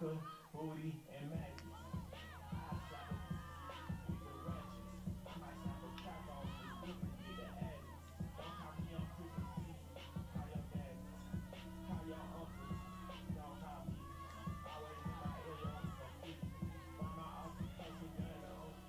Vodka, booty, and Maggie. I slap a with the ratchet. I might slap a crack off the dick and get the addy. Don't call me on Christmas Eve. Call your daddy. Call your uncle. Don't call me. Always in my area on some freaky. Find my occupation done the OG.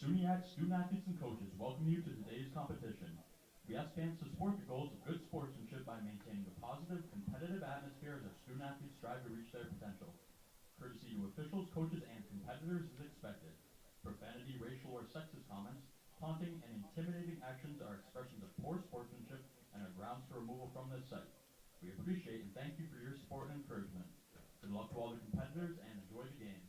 SUNY student-athletes and coaches welcome you to today's competition. We ask fans to support the goals of good sportsmanship by maintaining a positive, competitive atmosphere as our student-athletes strive to reach their potential. Courtesy to officials, coaches, and competitors is expected. Profanity, racial, or sexist comments, taunting, and intimidating actions are expressions of poor sportsmanship and are grounds for removal from this site. We appreciate and thank you for your support and encouragement. Good luck to all the competitors and enjoy the game.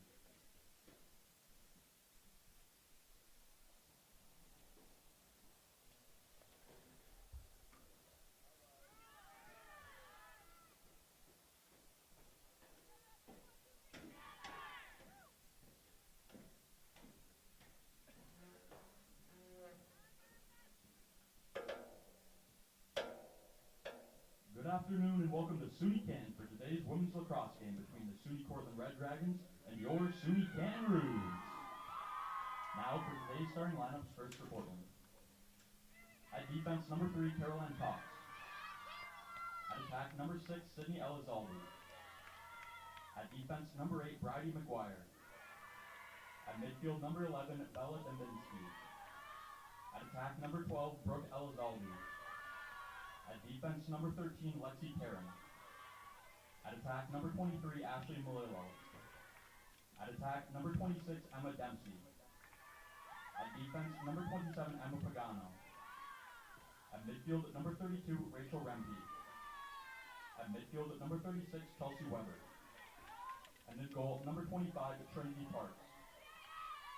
Good afternoon and welcome to SUNY Canton for today's women's lacrosse game between the SUNY Cortland Red Dragons and your SUNY Canton Rouge. Now for today's starting lineups, first for Cortland. At defense, number 3, Caroline Cox. At attack, number 6, Sydney Elizalde. At defense, number 8, Bridie McGuire. At midfield, number 11, Bella Dembinski. At attack, number 12, Brooke Elizalde. At defense, number 13, Lexi Perrin. At attack, number 23, Ashley Malillo. At attack, number 26, Emma Dempsey. At defense, number 27, Emma Pagano. At midfield, number 32, Rachel Rempe. At midfield, number 36, Chelsea Weber. And in goal, number 25, Trinity Parks.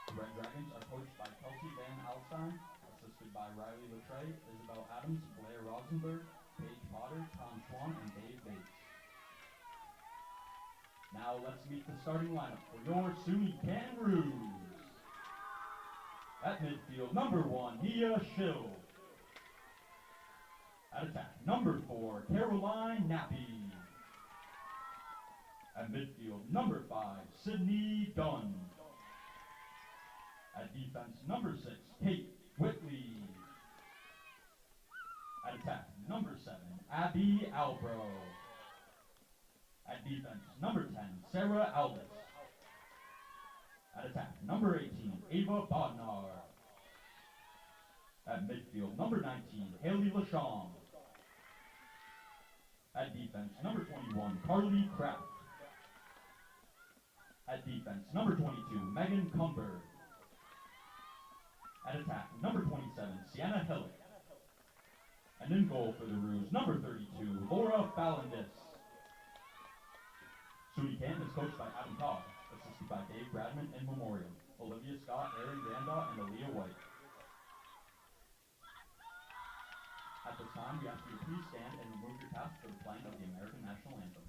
The Red Dragons are coached by Kelsey Van Alstein, assisted by Riley Latre, Isabel Adams, Blair Rosenberg, Paige Potter, Tom Schwan, and Dave Bates. Now let's meet the starting lineup for your SUNY Canton Rouge. At midfield, number 1, Nia Schill. At attack, number 4, Caroline Nappy. At midfield, number 5, Sydney Dunn. At defense, number 6, Kate Whitley. At attack, number 7, Abby Albro. At defense, number 10, Sarah Aldis. At attack, number 18, Ava Bodnar. At midfield, number 19, Haley Lacham. At defense, number 21, Carly Kraft. At defense, number 22, Megan Cumber. At attack, number 27, Sienna Hillick. And in goal for the Rouge, number 32, Laura Fallandis. SUNY Canton is coached by Adam Cobb, assisted by Dave Bradman in memoriam, Olivia Scott, Erin Grandaw, and Aaliyah White. At this time, we ask you to please stand and remove your caps for the playing of the American National Anthem.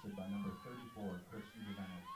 assisted by number 34, Kristen Givenez.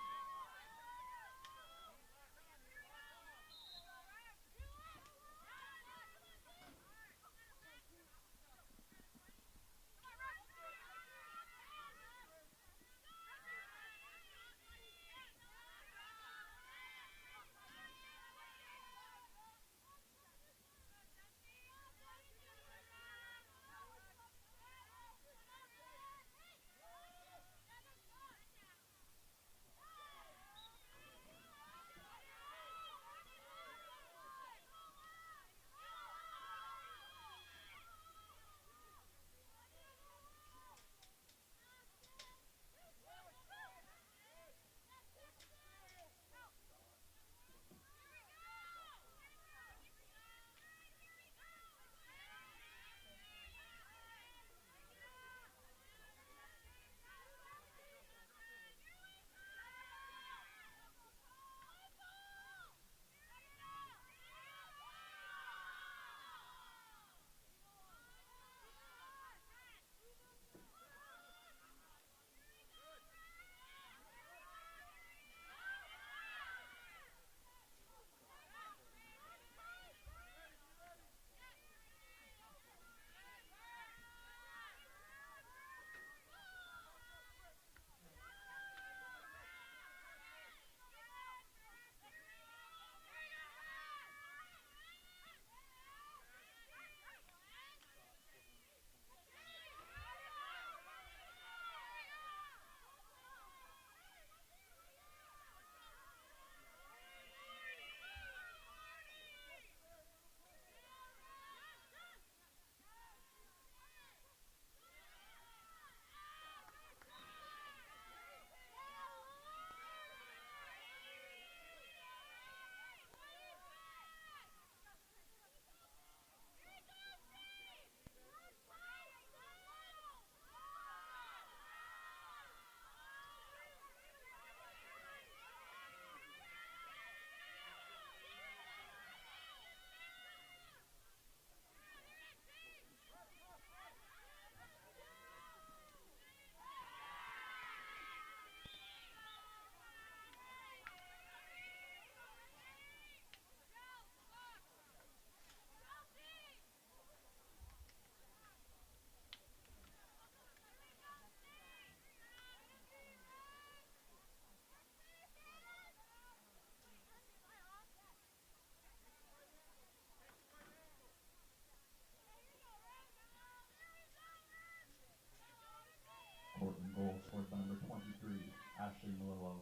Cortland goal scored by number 23, Ashley Malillo.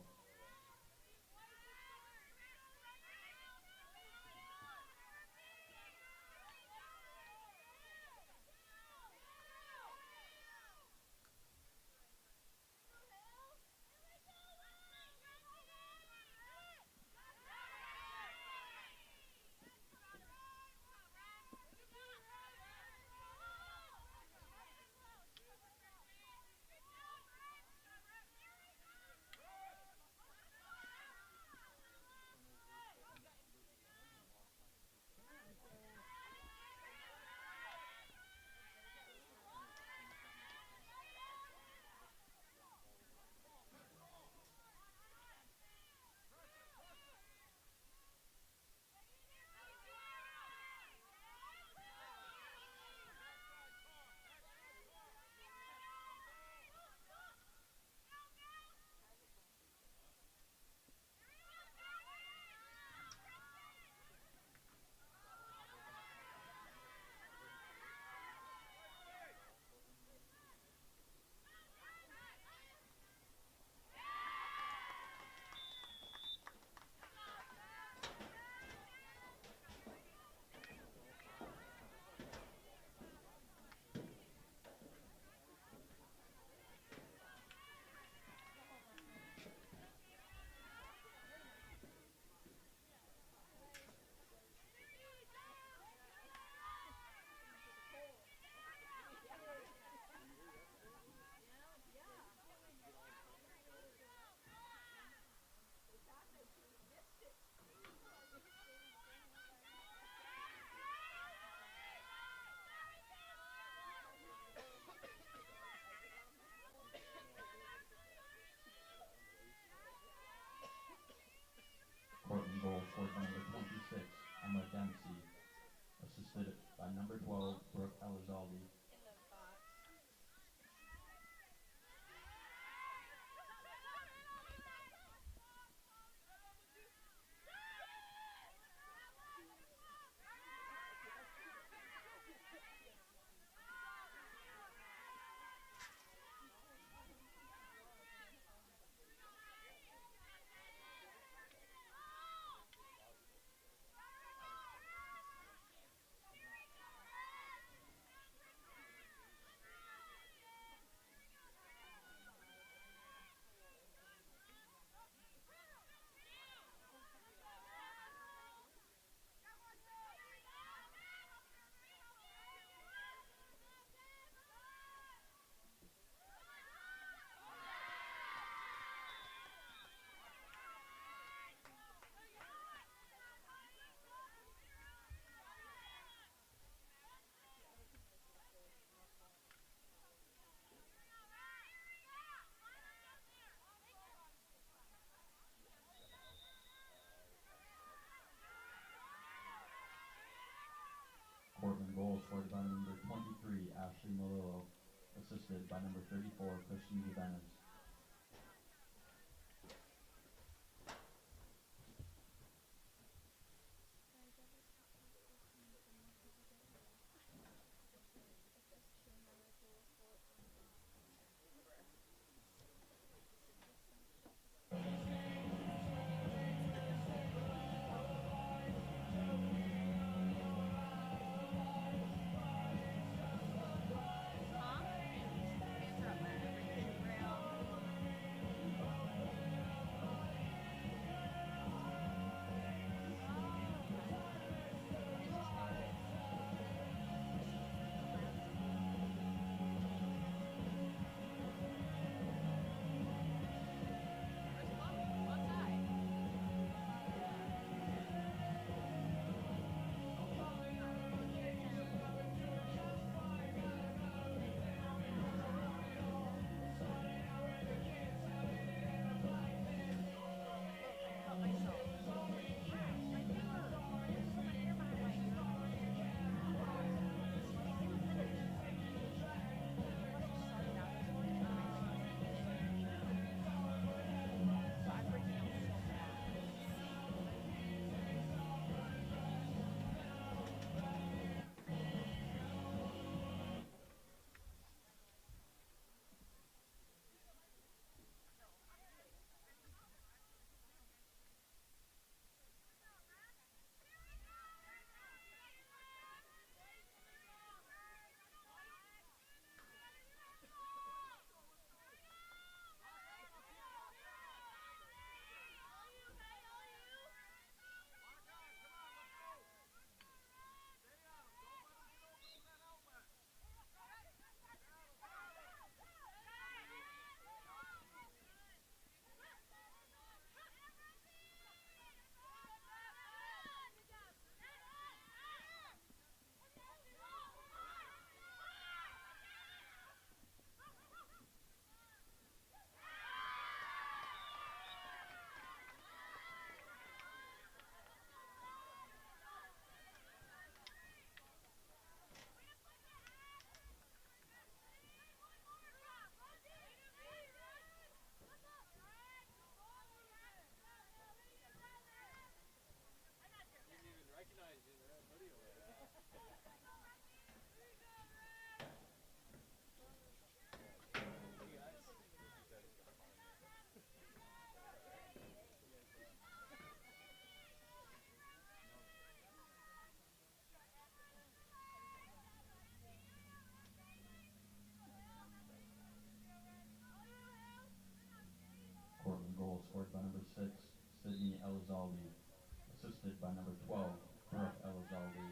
goal scored by number 23, Ashley Malillo, assisted by number 34, Christian Gibenes. Cortland goal scored by number 6, Sydney Elizalde, assisted by number 12, Brooke Elizalde.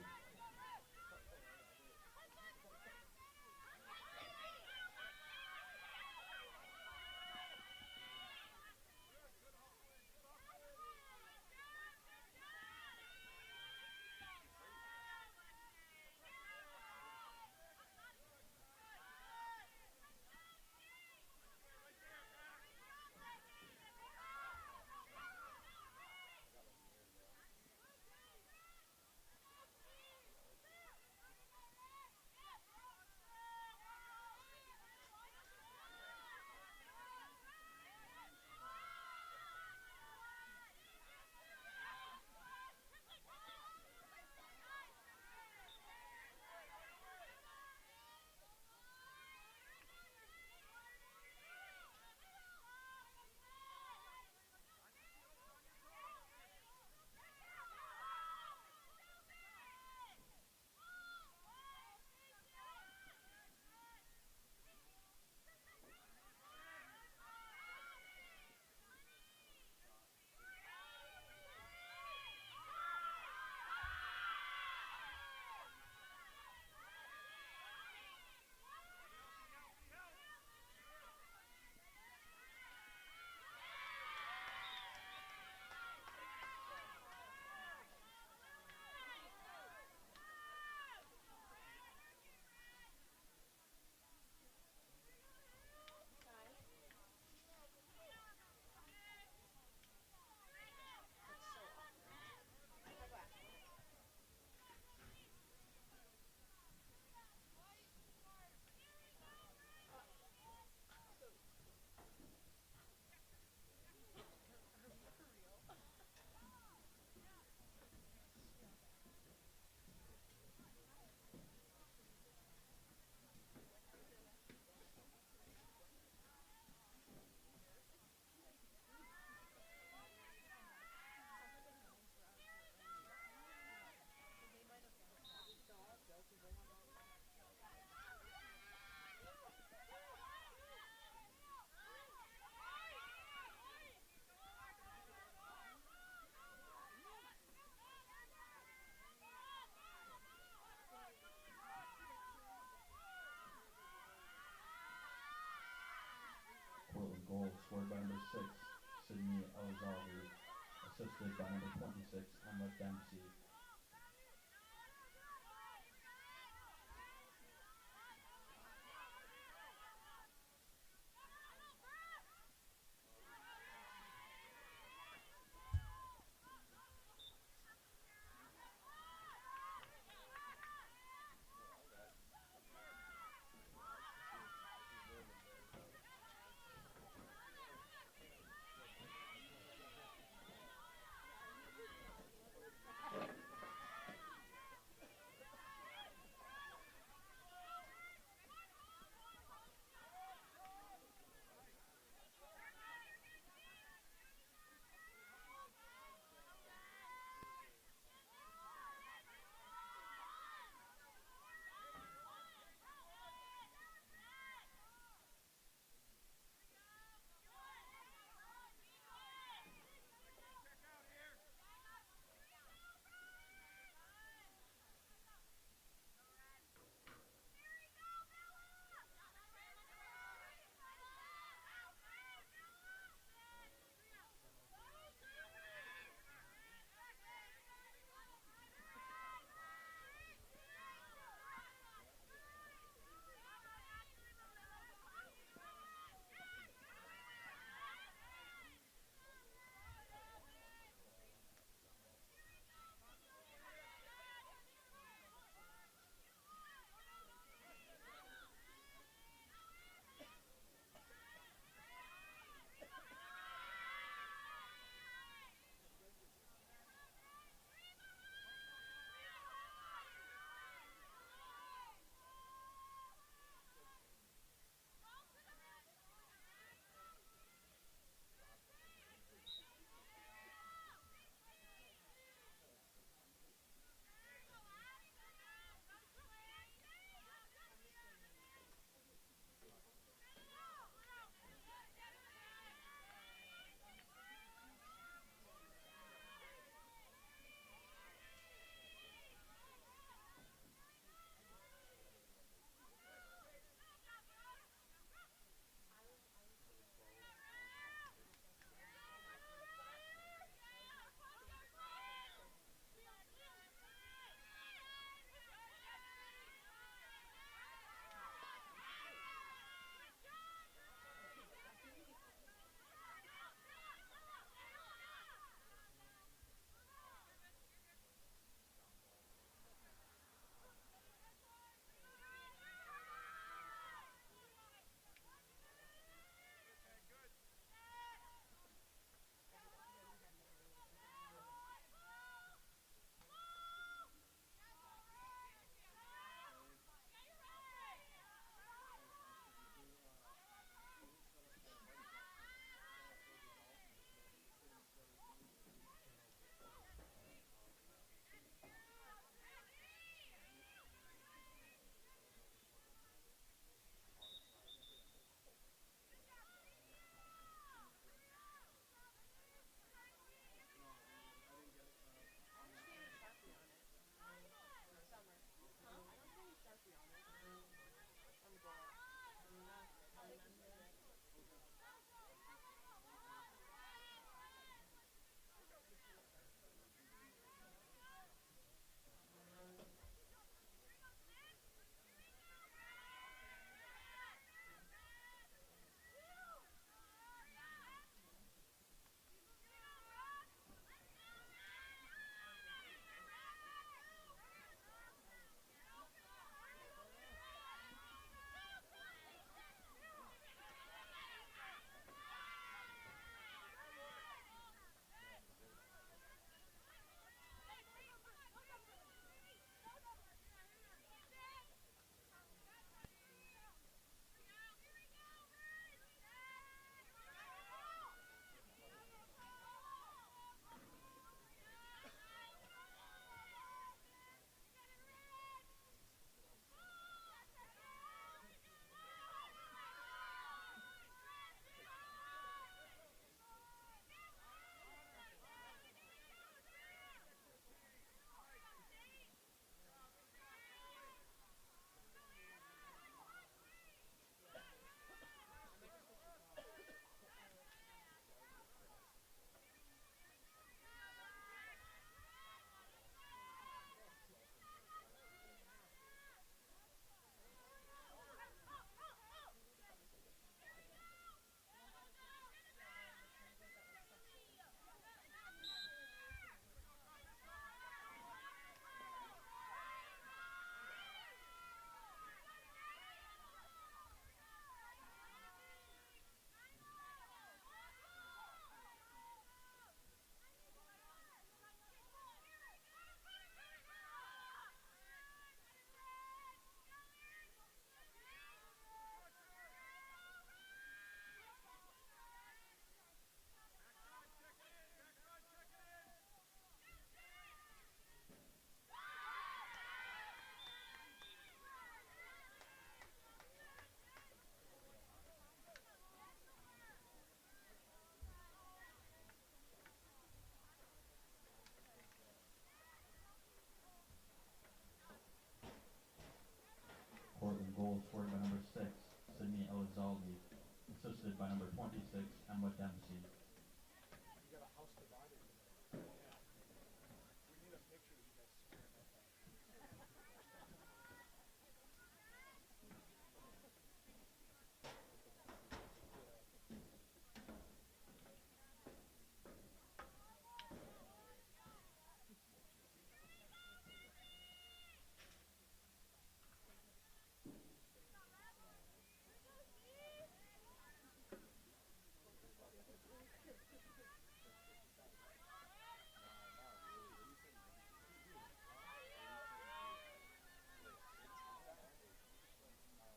scored by number 6, Sydney Elizahu, assisted by number 26, Emma Dempsey. by number 6, Sydney Elizalde, assisted by number 26, Emma Dempsey. You got a house divided today. Yeah. We need a picture of you guys squaring up after.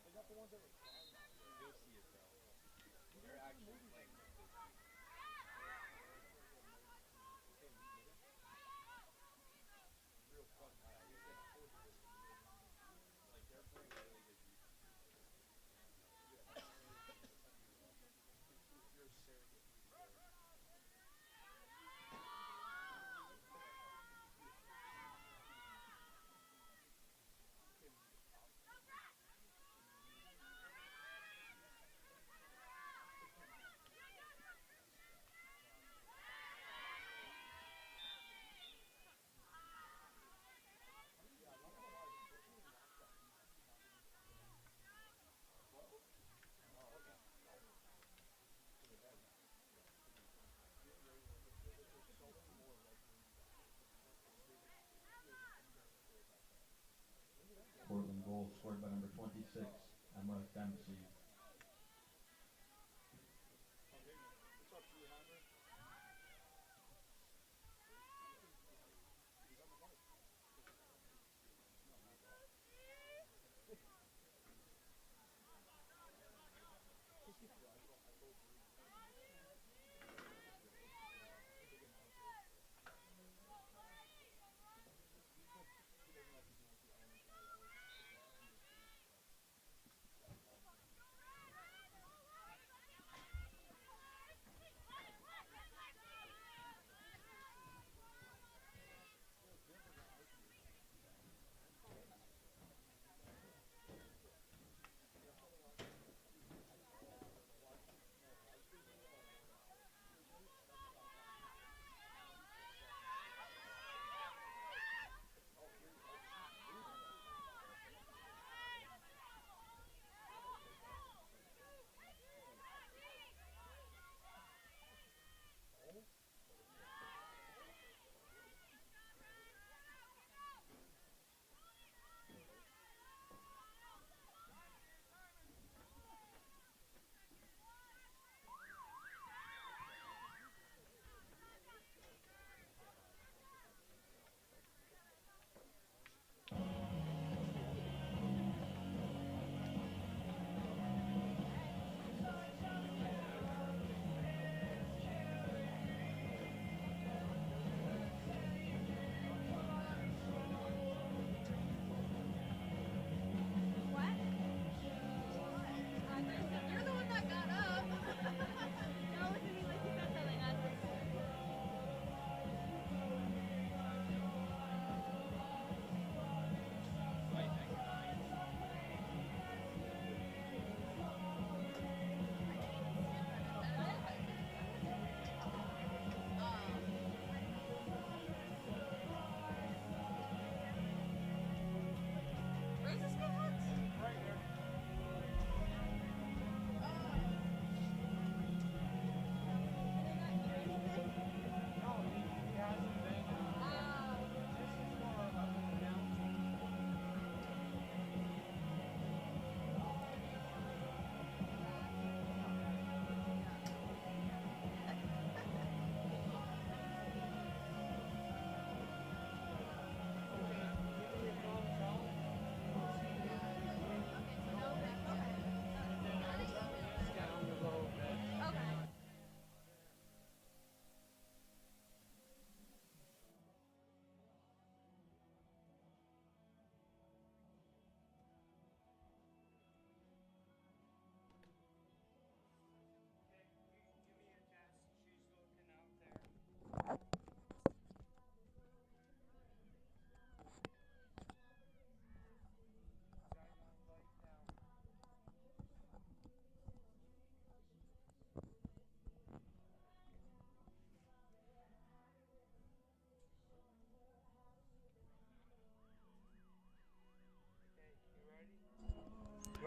They got the ones that were crying out there. You'll see it though. They're actually playing like this. Real fun. Yeah, you're gonna hold this. Like they're playing really good defense. You're a surrogate.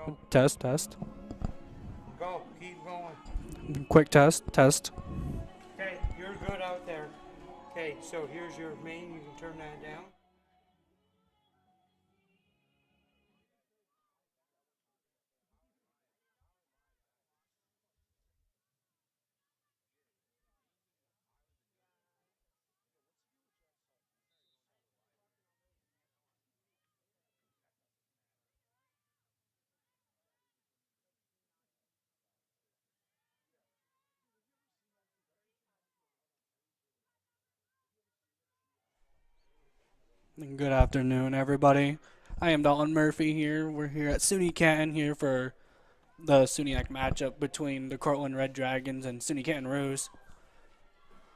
Go. Test, test. Go. Keep going. Quick test, test. Okay, you're good out there. Okay, so here's your main. You can turn that down. Good afternoon, everybody. I am Dalton Murphy here. We're here at SUNY Canton here for the SUNYAC matchup between the Cortland Red Dragons and SUNY Canton Roos.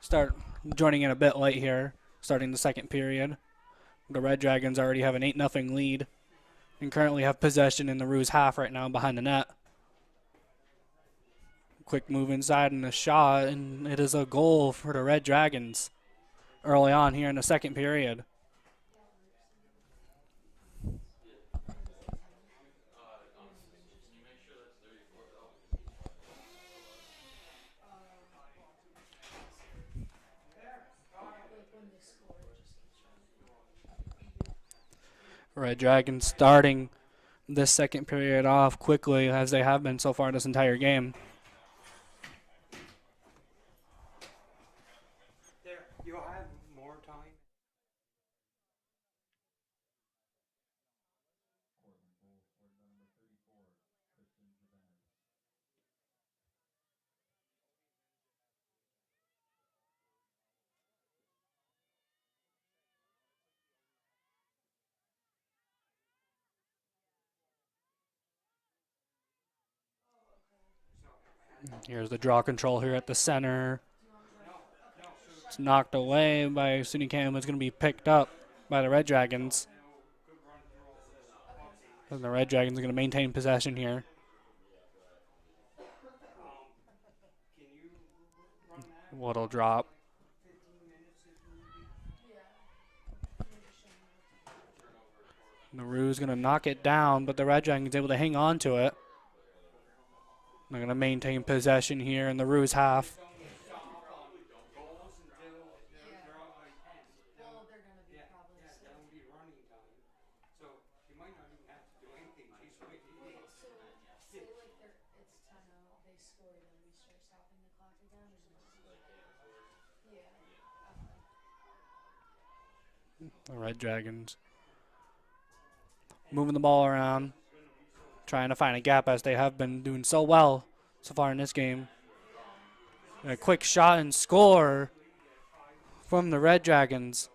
Start joining in a bit late here, starting the second period. The Red Dragons already have an 8-0 lead and currently have possession in the Roos half right now behind the net. Quick move inside and a shot, and it is a goal for the Red Dragons early on here in the second period. Red Dragons starting this second period off quickly as they have been so far this entire game. There. You'll have more time. Here's the draw control here at the center. It's knocked away by SUNY Canton. It's going to be picked up by the Red Dragons. And the Red Dragons are going to maintain possession here. Can you run that? What'll drop. 15 minutes if you need. The Roos going to knock it down, but the Red Dragons able to hang on to it. They're going to maintain possession here in the Roos half. Goals until they're out by 10. Well, they're gonna be probably Yeah, so. that will be running time. So you might not even have to do anything. Just wait. Wait, so say like it's 10-0, they score, then we start stopping the clock again, or yeah. The Red Dragons moving the ball around, trying to find a gap as they have been doing so well so far in this game. And a quick shot and score from the Red Dragons.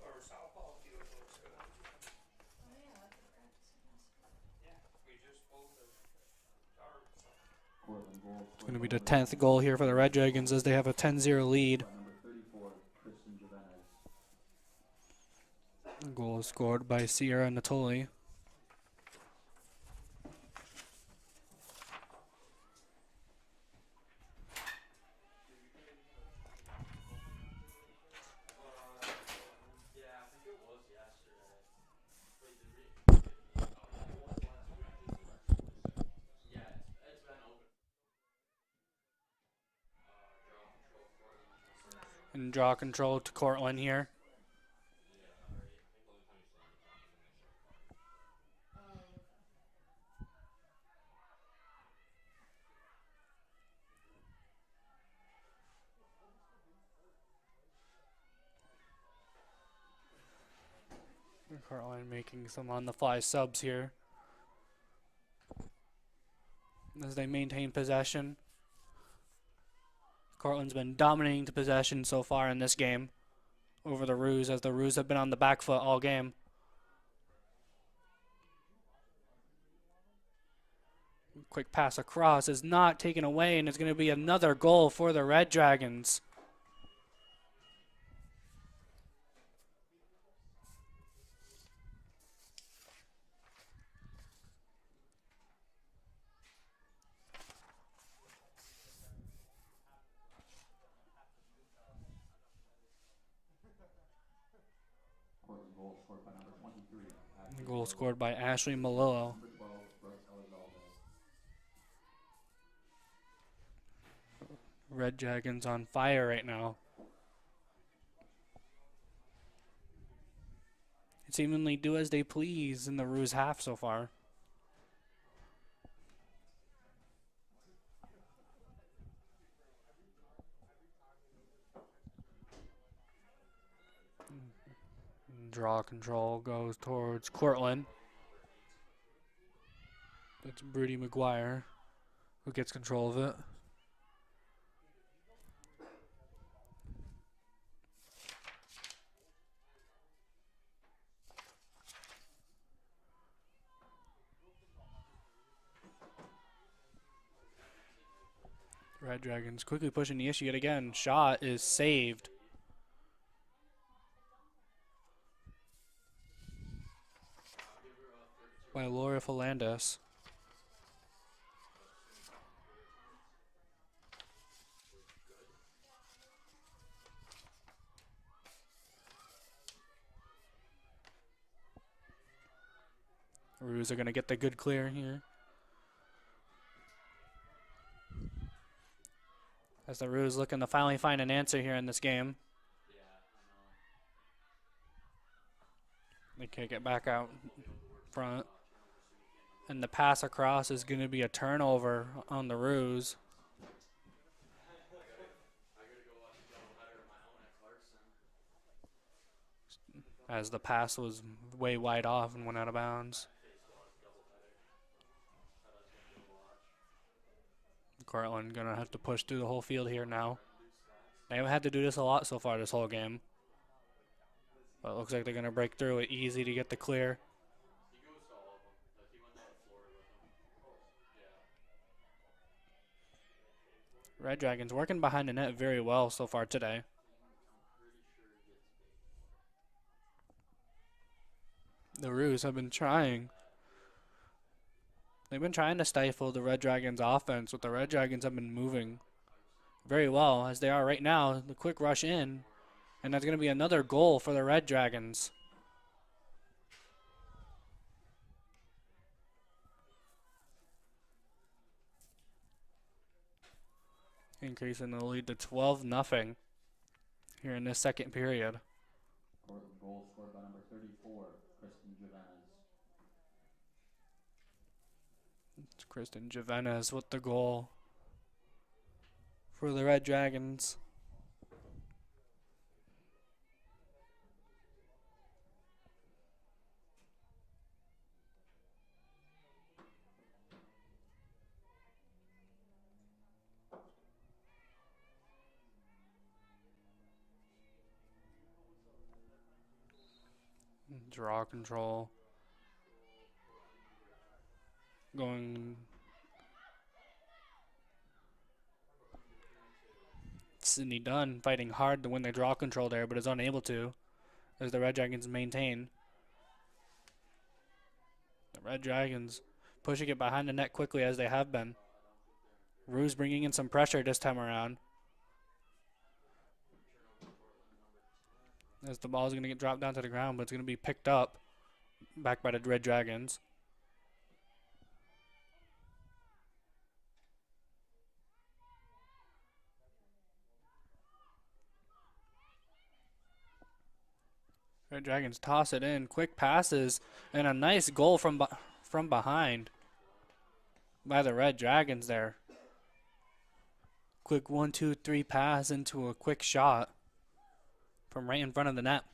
Or softball field looks good. Oh yeah, I could practice it yesterday. Yeah, we just pulled the darts. Cortland goal. It's going to be the 10th goal here for the Red Dragons as they have a 10-0 lead. Number 34, Kristen Giovanez. Goal is scored by Sierra Natoli. Yeah, I think it was yesterday. Wait, did we? Yeah, it's been open. Draw control for it. And draw control to Cortland here. Cortland making some on-the-fly subs here as they maintain possession. Cortland's been dominating the possession so far in this game over the Roos as the Roos have been on the back foot all game. Quick pass across is not taken away, and it's going to be another goal for the Red Dragons. scored by number 23. Ashley Goal Malillo. scored by Ashley Malillo. Number 12, Brooke Elizalde. Red Dragons on fire right now. Seemingly do as they please in the Ruse half so far. Draw control goes towards Cortland. That's Brady McGuire who gets control of it. Red Dragons quickly pushing the issue yet again. Shot is saved. By Laura Falandas. Ruse are going to get the good clear here. As the Ruse looking to finally find an answer here in this game. They can't get back out front. And the pass across is going to be a turnover on the Ruse. As the pass was way wide off and went out of bounds. Cortland going to have to push through the whole field here now. They haven't had to do this a lot so far this whole game. But it looks like they're going to break through it easy to get the clear. Red Dragons working behind the net very well so far today. The Ruse have been trying. They've been trying to stifle the Red Dragons offense, but the Red Dragons have been moving very well as they are right now. The quick rush in, and that's going to be another goal for the Red Dragons. Increasing the lead to 12-0 here in this second period. Cortland goal scored by number 34, Kristen Giovanez. It's Kristen Giovanez with the goal for the Red Dragons. Draw control. Going. Sydney Dunn fighting hard to win the draw control there, but is unable to as the Red Dragons maintain. The Red Dragons pushing it behind the net quickly as they have been. Ruse bringing in some pressure this time around. As the ball is going to get dropped down to the ground, but it's going to be picked up back by the Red Dragons. Red Dragons toss it in, quick passes, and a nice goal from behind by the Red Dragons there. Quick 1-2-3 pass into a quick shot from right in front of the net.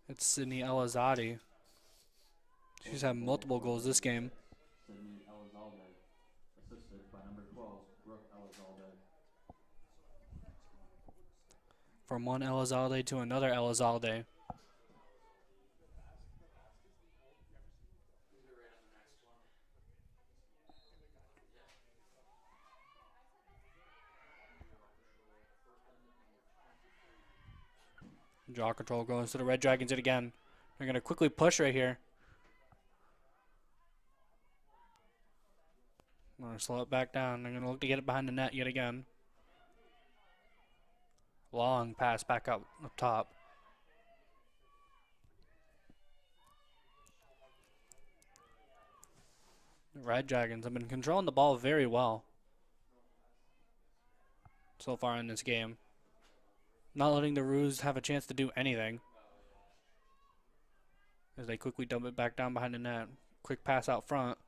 It's Sydney Elizalde. She's had multiple goals this game. Sydney Elizalde, assisted by number 12, Brooke Elizalde. From one Elizalde to another Elizalde. Draw control goes to the Red Dragons yet again. They're going to quickly push right here. I'm going to slow it back down. They're going to look to get it behind the net yet again. Long pass back up top. The Red Dragons have been controlling the ball very well so far in this game. Not letting the Roos have a chance to do anything. As they quickly dump it back down behind the net. Quick pass out front.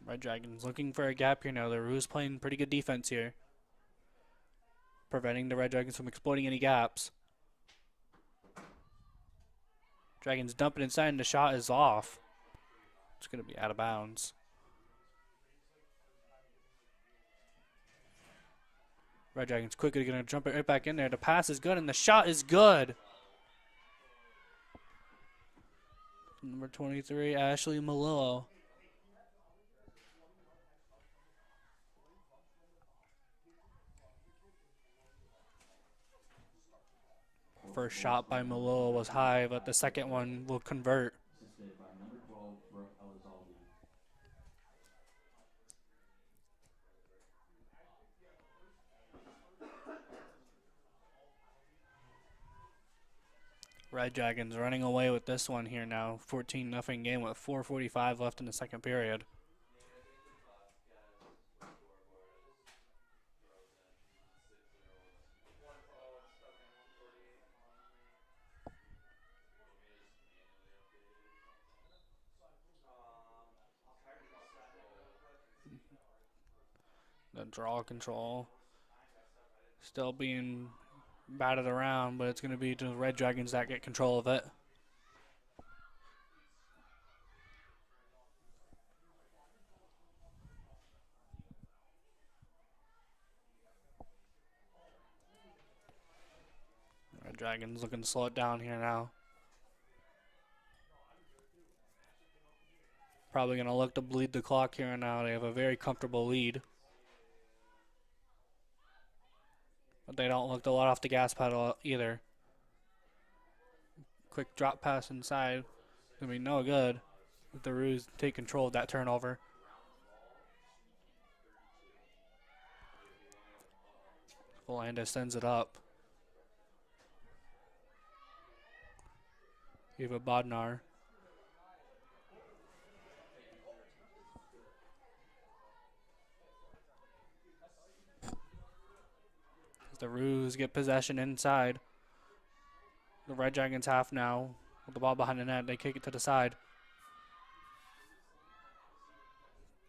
Red Dragons looking for a gap here now. The Roos playing pretty good defense here. Preventing the Red Dragons from exploiting any gaps. Dragons dump it inside and the shot is off. It's going to be out of bounds. Red Dragons quickly going to jump it right back in there. The pass is good and the shot is good. Number 23, Ashley Malillo. First shot by Malillo was high, but the second one will convert. Assisted by number 12, Brooke Elizalde. Red Dragons running away with this one here now. 14-0 game with 4:45 left in the second period. The draw control still being batted around, but it's going to be the Red Dragons that get control of it. Red Dragons looking to slow it down here now. Probably going to look to bleed the clock here now. They have a very comfortable lead. But they don't look to let off the gas pedal either. Quick drop pass inside. Gonna be no good. The Roos take control of that turnover. Volanda sends it up. Eva Bodnar. The Roos get possession inside. The Red Dragons half now. With the ball behind the net, they kick it to the side.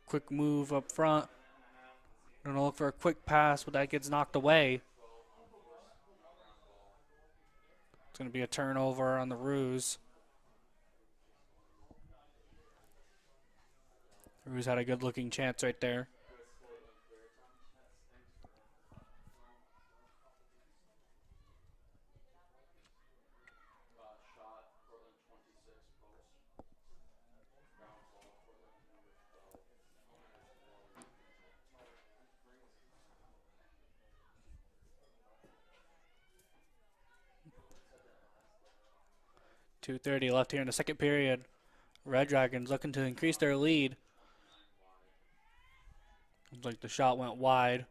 Quick move up front. Gonna look for a quick pass, but that gets knocked away. It's gonna be a turnover on the Roos. The Roos had a good looking chance right there. .230 left here in the second period. Red Dragons looking to increase their lead. Looks like the shot went wide.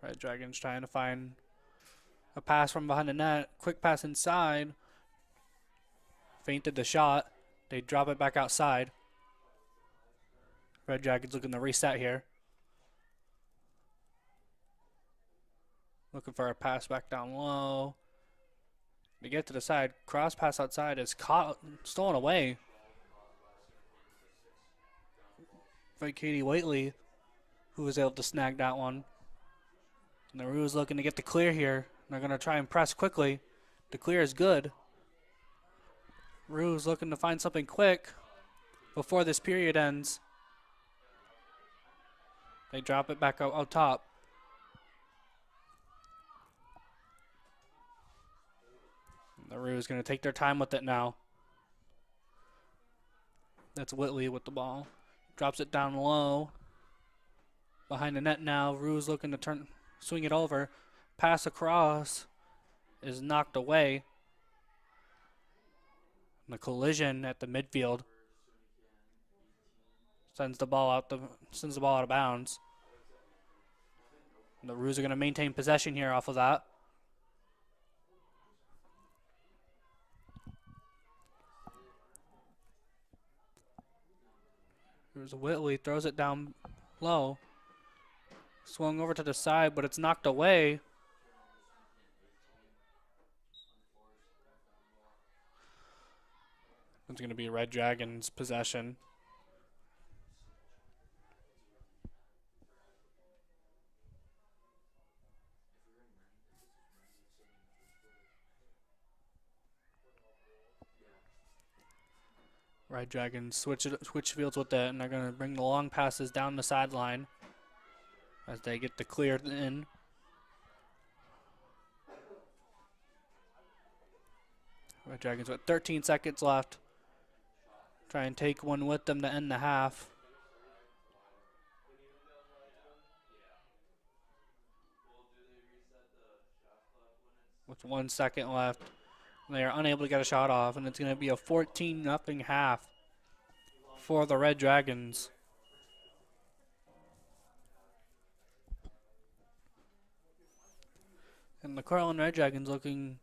Red Dragons trying to find a pass from behind the net. Quick pass inside. Feinted the shot. They drop it back outside. Red Dragons looking to reset here. Looking for a pass back down low. They get to the side. Cross pass outside is caught, stolen away by Katie Waitley, who was able to snag that one. And the Roos looking to get the clear here. They're going to try and press quickly. The clear is good. Roos looking to find something quick before this period ends. They drop it back out top. The Roos going to take their time with it now. That's Whitley with the ball. Drops it down low. Behind the net now. Roos looking to swing it over. Pass across. is knocked away. The collision at the midfield sends the ball out of bounds. And the Roos are going to maintain possession here off of that. Here's Whitley, throws it down low. Swung over to the side, but it's knocked away. It's going to be Red Dragons' possession. Red Dragons switch fields with it, and they're going to bring the long passes down the sideline as they get the clear in. Red Dragons with 13 seconds left. Try and take one with them to end the half. With 1 second left, they are unable to get a shot off, and it's going to be a 14-0 half for the Red Dragons. And the Cortland Red Dragons looking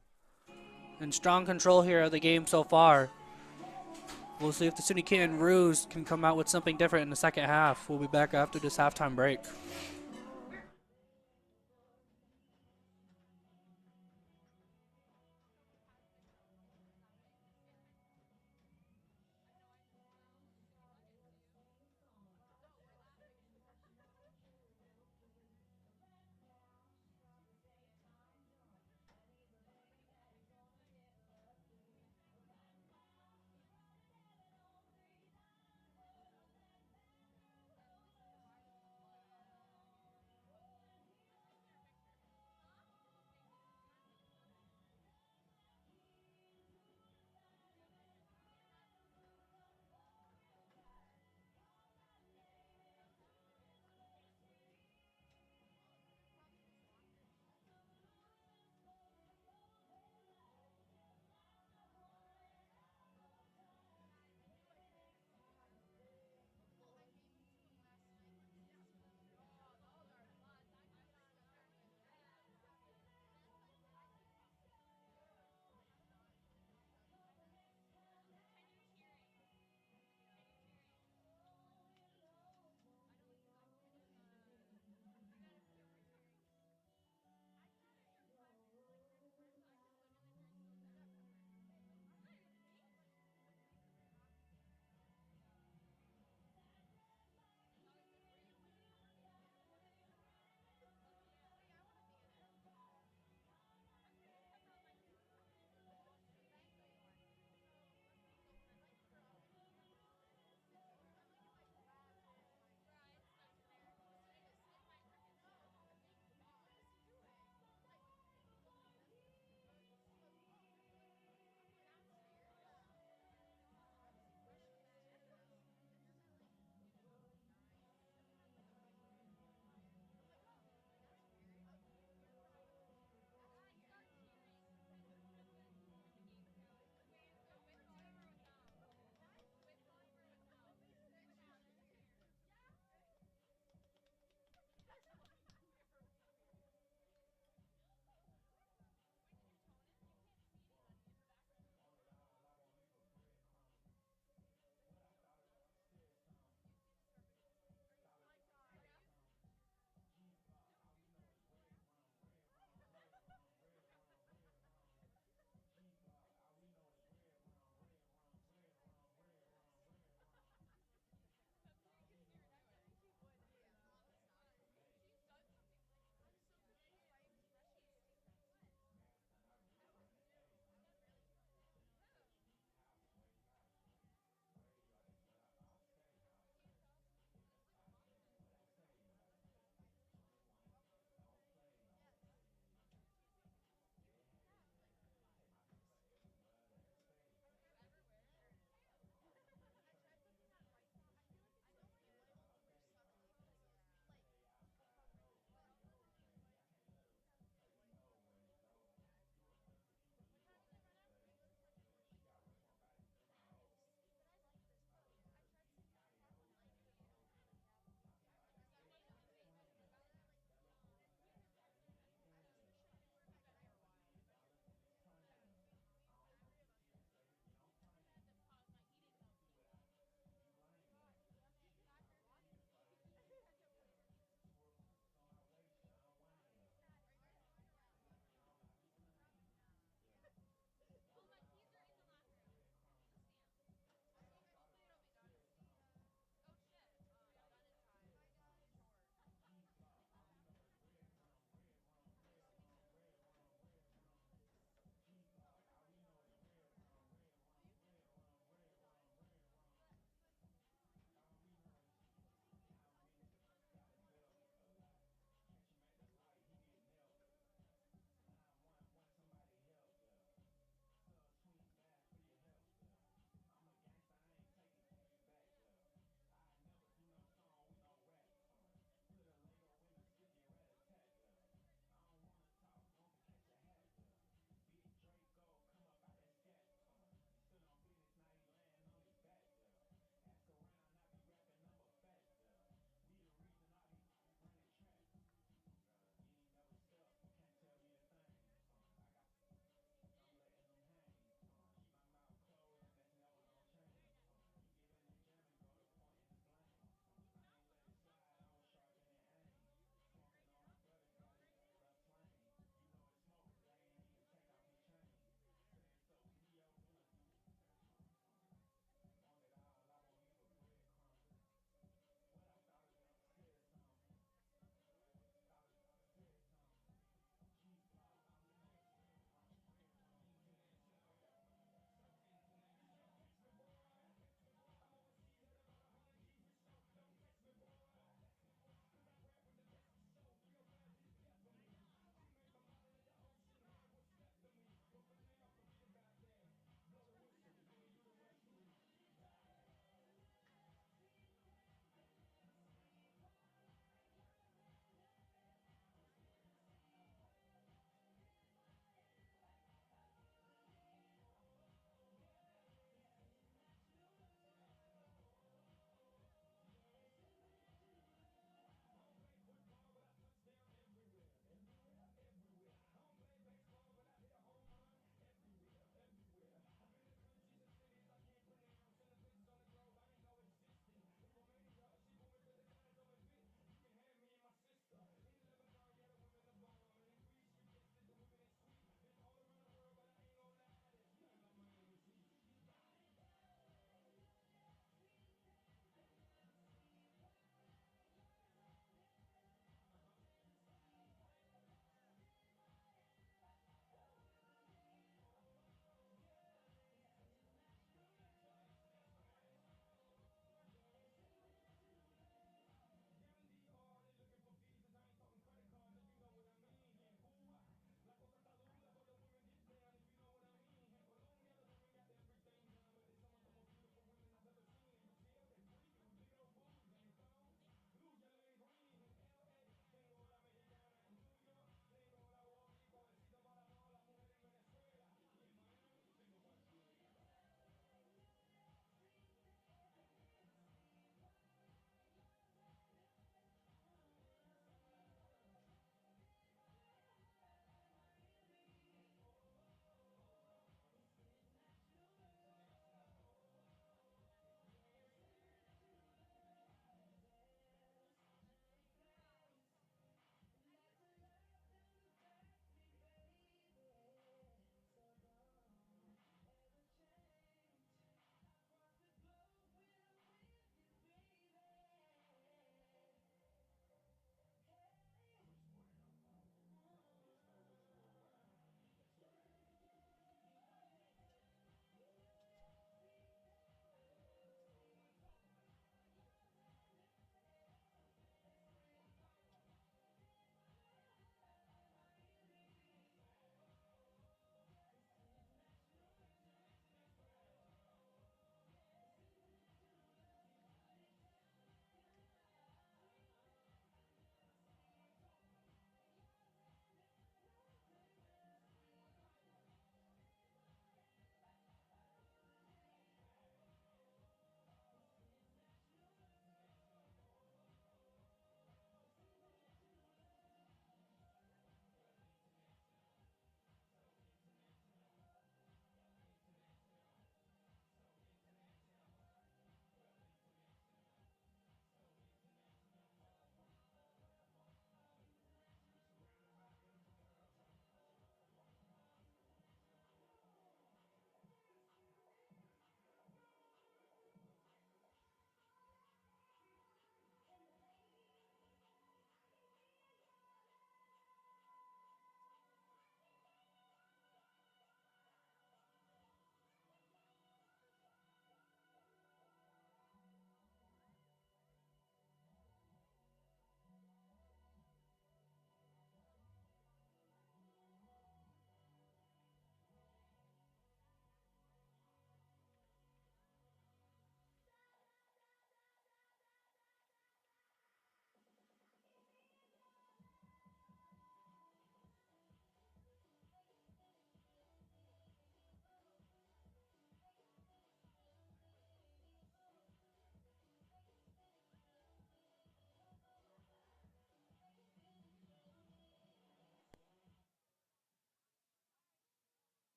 in strong control here of the game so far. We'll see if the SUNY Canton Roos can come out with something different in the second half. We'll be back after this halftime break.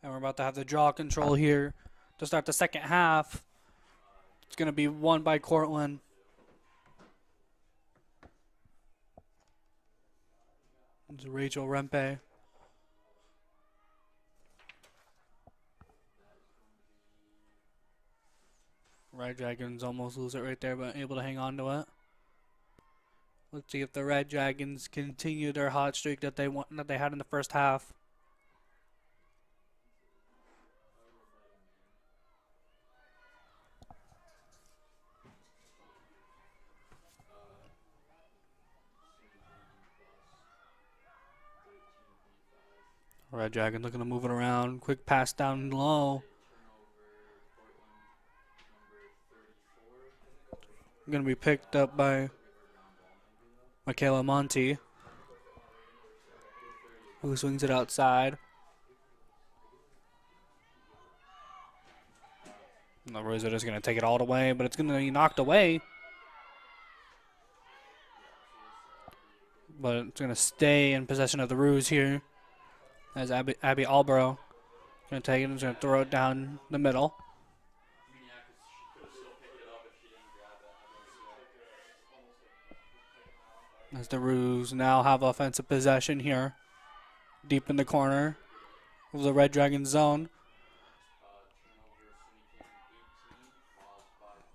And we're about to have the draw control here to start the second half. It's going to be won by Cortland. It's Rachel Rempe. Red Dragons almost lose it right there, but able to hang on to it. Let's see if the Red Dragons continue their hot streak that they had in the first half. Red Dragons looking to move it around. Quick pass down low. Going to be picked up by Michaela Monty, who swings it outside. And the Roos are just going to take it all the way, but it's going to be knocked away. But it's going to stay in possession of the Roos here. As Abby Alborough going to take it and is going to throw it down the middle. As the Roos now have offensive possession here, deep in the corner of the Red Dragon zone.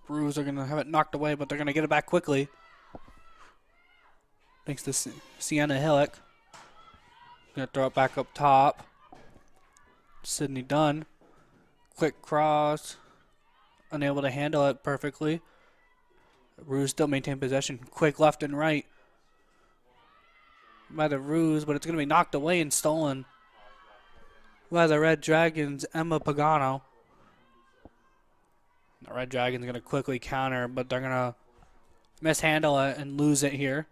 Roos are going to have it knocked away, but they're going to get it back quickly. Thanks to Sienna Hillock. Going to throw it back up top. Sydney Dunn. Quick cross. Unable to handle it perfectly. Roos still maintain possession. Quick left and right by the Roos, but it's going to be knocked away and stolen by the Red Dragons, Emma Pagano. The Red Dragons going to quickly counter, but they're going to mishandle it and lose it here.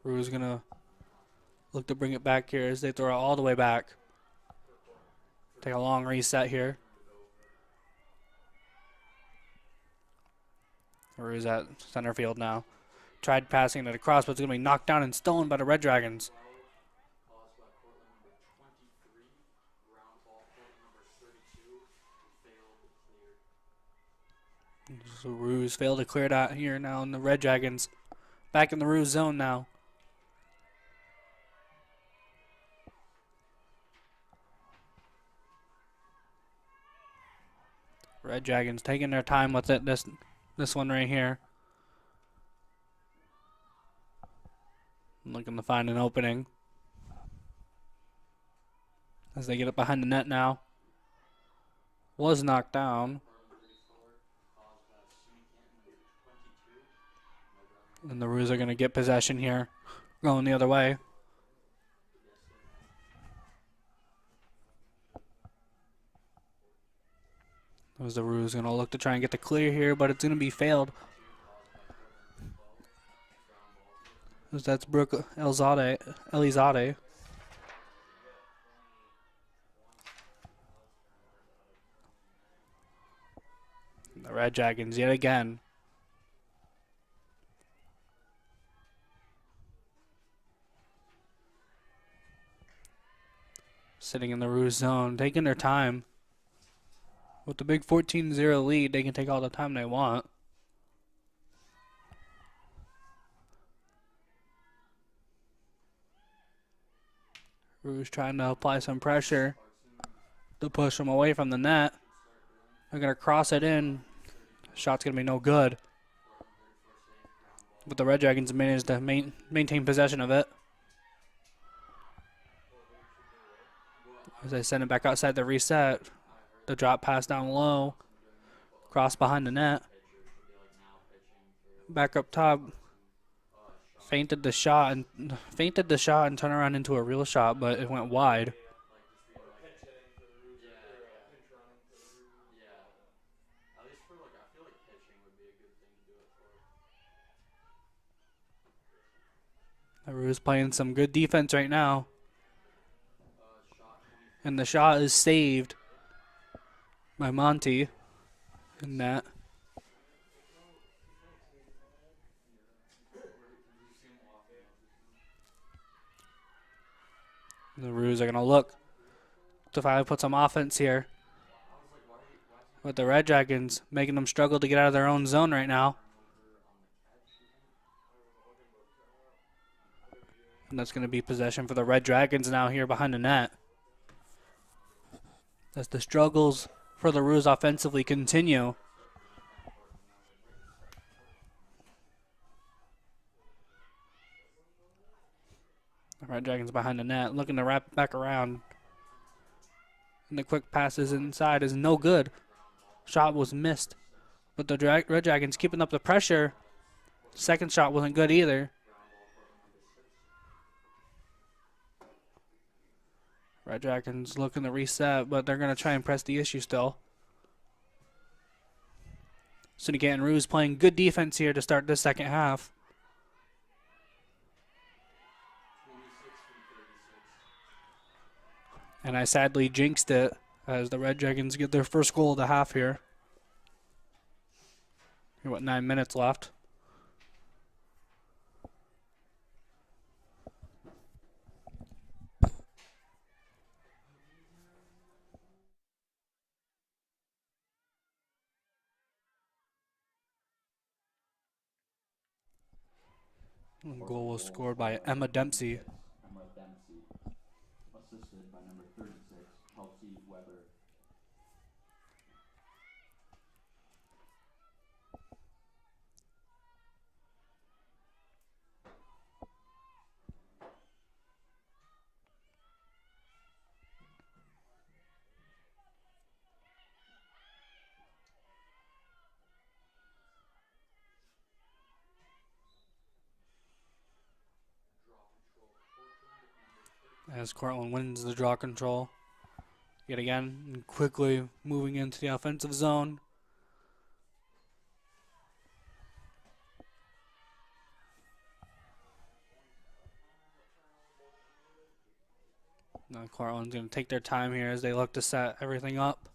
Roos going to look to bring it back here as they throw it all the way back. Take a long reset here. Roos at center field now. Tried passing it across, but it's going to be knocked down and stolen by the Red Dragons. So Roos failed to clear that here now, and the Red Dragons back in the Roos zone now. Red Dragons taking their time with it. This one right here. Looking to find an opening as they get it behind the net now. Was knocked down. And the Roos are going to get possession here. Going the other way. As the Roos going to look to try and get the clear here, but it's going to be failed. As that's Brooke Elizade. The Red Dragons yet again. Sitting in the Roos zone, taking their time. With the big 14-0 lead, they can take all the time they want. Roos trying to apply some pressure to push them away from the net. They're going to cross it in. Shot's going to be no good. But the Red Dragons managed to maintain possession of it. As they send it back outside the reset. The drop pass down low. Cross behind the net. Back up top. Fainted the shot and turned around into a real shot, but it went wide. The Roos playing some good defense right now. And the shot is saved by Monty in that. The Roos are going to look to finally put some offense here. But the Red Dragons making them struggle to get out of their own zone right now. And that's going to be possession for the Red Dragons now here behind the net. As the struggles for the Roos offensively continue. The Red Dragons behind the net, looking to wrap it back around. And the quick passes inside is no good. Shot was missed. But the Red Dragons keeping up the pressure. Second shot wasn't good either. Red Dragons looking to reset, but they're going to try and press the issue still. SUNY Canton Roos playing good defense here to start this second half. And I sadly jinxed it as the Red Dragons get their first goal of the half here. What, 9 minutes left. Goal was scored by Emma Dempsey. Emma Dempsey, assisted by number 36, Chelsea Weber. As Cortland wins the draw control. Yet again, and quickly moving into the offensive zone. Now Cortland's going to take their time here as they look to set everything up.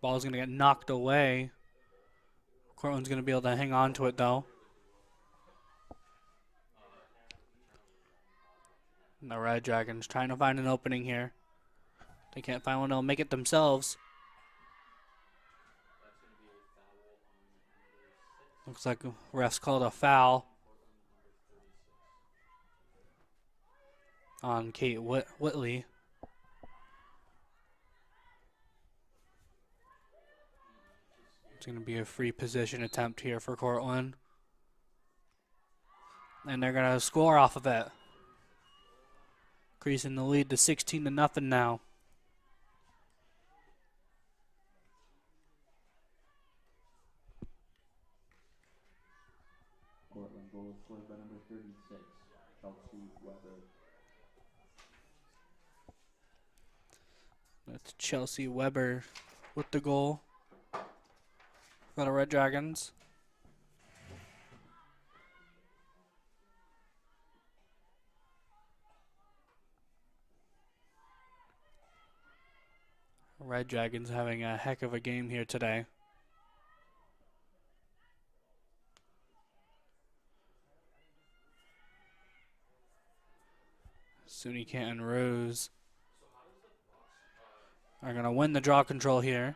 Ball's going to get knocked away. Cortland's going to be able to hang on to it, though. And the Red Dragons trying to find an opening here. They can't find one, they'll make it themselves. Looks like refs called a foul on Kate Whitley. It's going to be a free position attempt here for Cortland. And they're going to score off of it. Increasing the lead to 16-0 now. Cortland goal scored by number 36, Chelsea Weber. That's Chelsea Weber with the goal for the Red Dragons. Red Dragons having a heck of a game here today. SUNY Canton Roos are going to win the draw control here.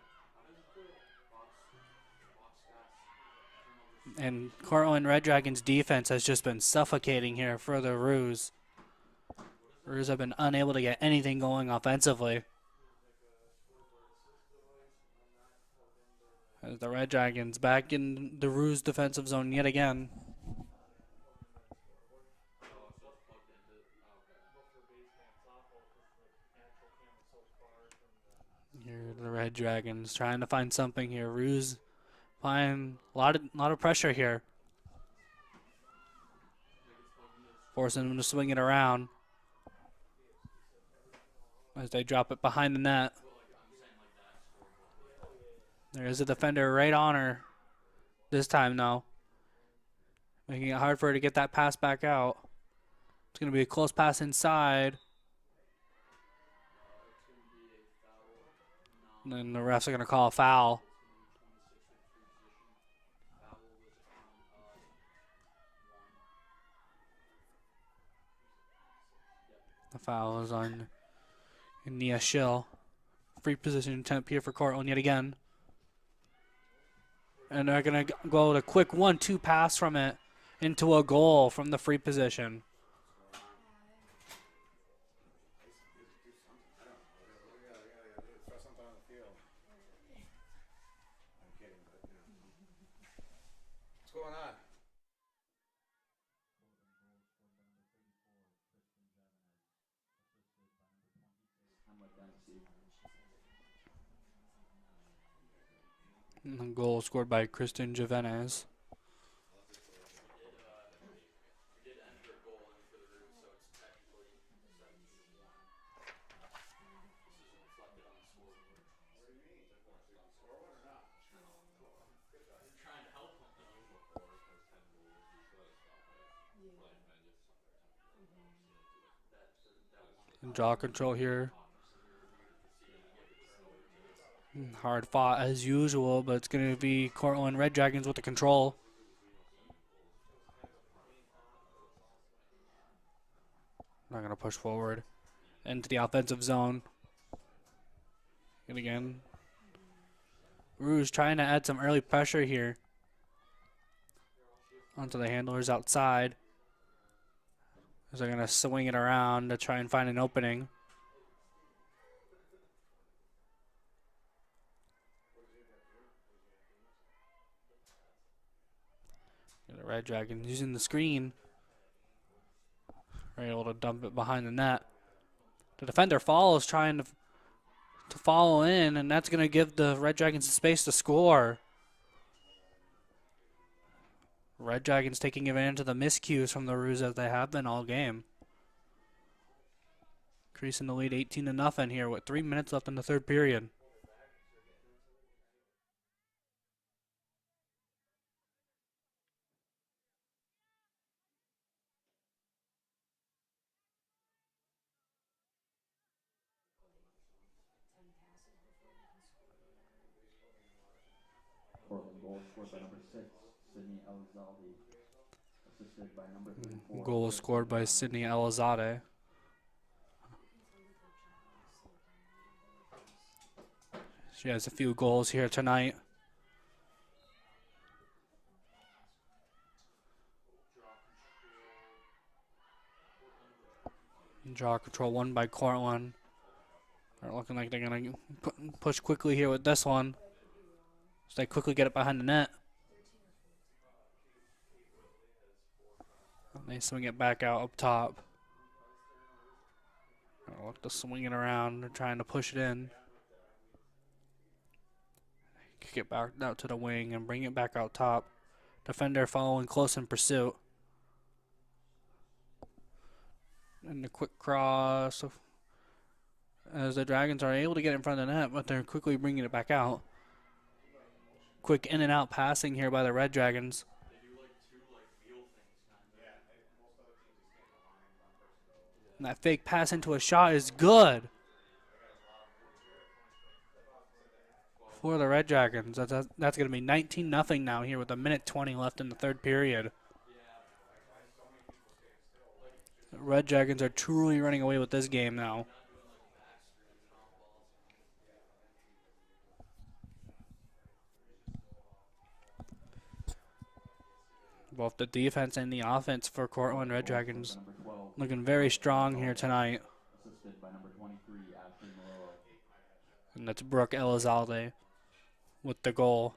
And Cortland Red Dragons defense has just been suffocating here for the Roos. Roos have been unable to get anything going offensively. As the Red Dragons back in the Roos defensive zone yet again. Here the Red Dragons trying to find something here. Roos find a lot of pressure here. Forcing them to swing it around. As they drop it behind the net. There is a defender right on her this time, though. Making it hard for her to get that pass back out. It's going to be a close pass inside. And then the refs are going to call a foul. The foul is on Nia Schill. Free position attempt here for Cortland yet again. And they're going to go with a quick 1-2 pass from it into a goal from the free position. Do something. I don't know. What do we gotta do? Throw something on the field. I'm kidding, but you know. What's going on? And the goal scored by Kristen Jimenez. We did enter a goal in for the Roos, so it's technically 17-1. This isn't reflected on the scoreboard. What do you mean? Did you score one or not? You're trying to help them, though. And draw control here. Hard fought as usual, but it's going to be Cortland Red Dragons with the control. Not going to push forward into the offensive zone. And again, Rouge trying to add some early pressure here onto the handlers outside. As they're going to swing it around to try and find an opening. The Red Dragons using the screen. Are able to dump it behind the net. The defender follows, trying to follow in, and that's going to give the Red Dragons space to score. Red Dragons taking advantage of the miscues from the Roos as they have been all game. Increasing the lead 18-0 here with 3 minutes left in the third period. Cortland goal scored by number 6, Sydney Elizalde. Assisted by number 34. Goal scored by Sydney Elizalde. She has a few goals here tonight. Draw control won by Cortland. They're looking like they're going to push quickly here with this one. So they quickly get it behind the net. And they swing it back out up top. Look to swing it around. They're trying to push it in. Kick it back out to the wing and bring it back out top. Defender following close in pursuit. And the quick cross as the Dragons are able to get in front of the net, but they're quickly bringing it back out. Quick in and out passing here by the Red Dragons. They do like two wheel things, kind of. Yeah, most other teams just stand behind one person go. And that fake pass into a shot is good for the Red Dragons. That's going to be 19-0 now here with 1:20 left in the third period. The Red Dragons are truly running away with this game now. Both the defense and the offense for Cortland Red Dragons looking very strong here tonight. Assisted by number 23, Ashley Malillo. And that's Brooke Elizalde with the goal.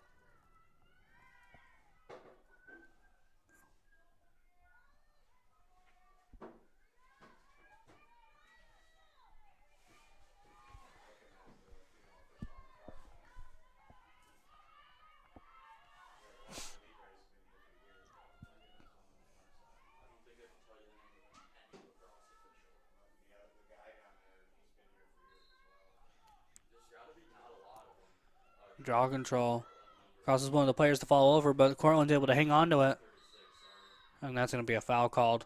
Draw control. Causes one of the players to fall over, but Cortland's able to hang on to it. And that's going to be a foul called.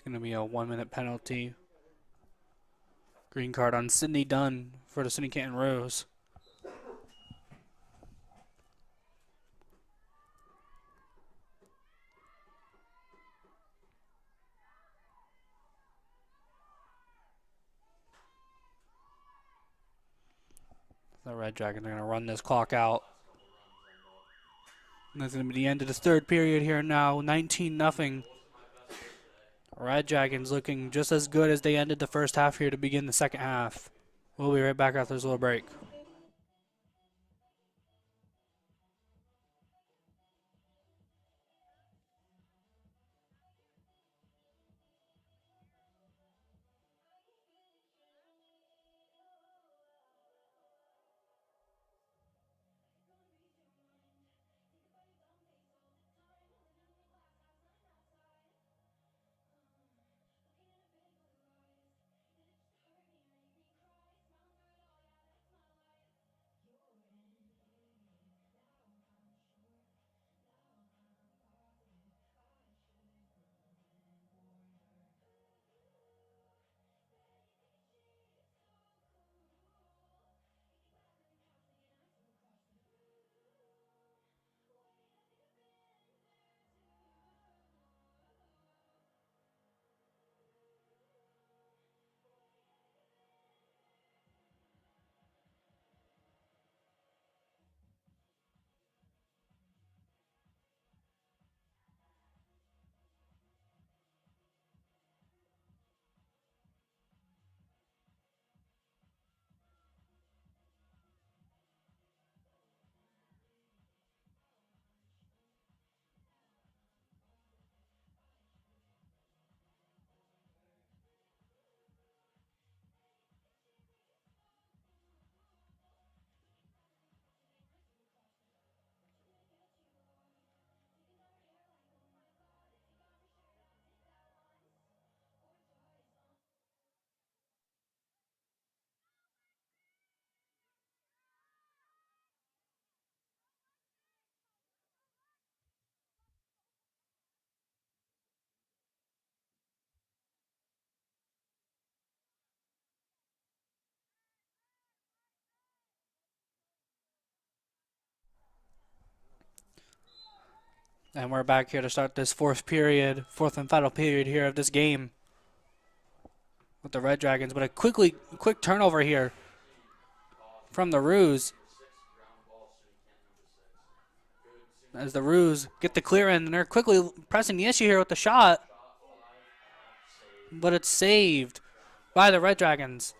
going to be a 1-minute penalty. Green card on Sydney Dunn for the SUNY Canton Rose. The Red Dragons are going to run this clock out. And that's going to be the end of the third period here now. 19-0. Red Dragons looking just as good as they ended the first half here to begin the second half. We'll be right back after this little break. And we're back here to start this fourth and final period here of this game with the Red Dragons. But a quick turnover here from the Roos as the Roos get the clear in, and they're quickly pressing the issue here with the shot. But it's saved by the Red Dragons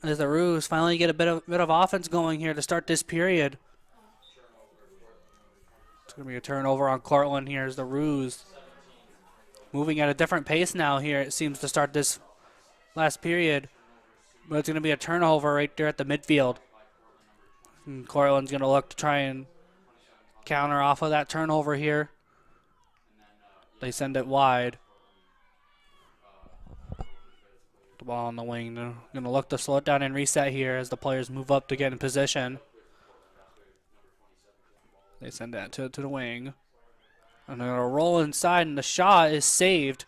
as the Roos finally get a bit of offense going here to start this period. It's going to be a turnover on Cortland here as the Roos moving at a different pace now here, it seems, to start this last period. But it's going to be a turnover right there at the midfield. And Cortland's going to look to try and counter off of that turnover here. They send it wide. The ball on the wing. They're going to look to slow it down and reset here as the players move up to get in position. They send that to the wing. And they're going to roll inside, and the shot is saved.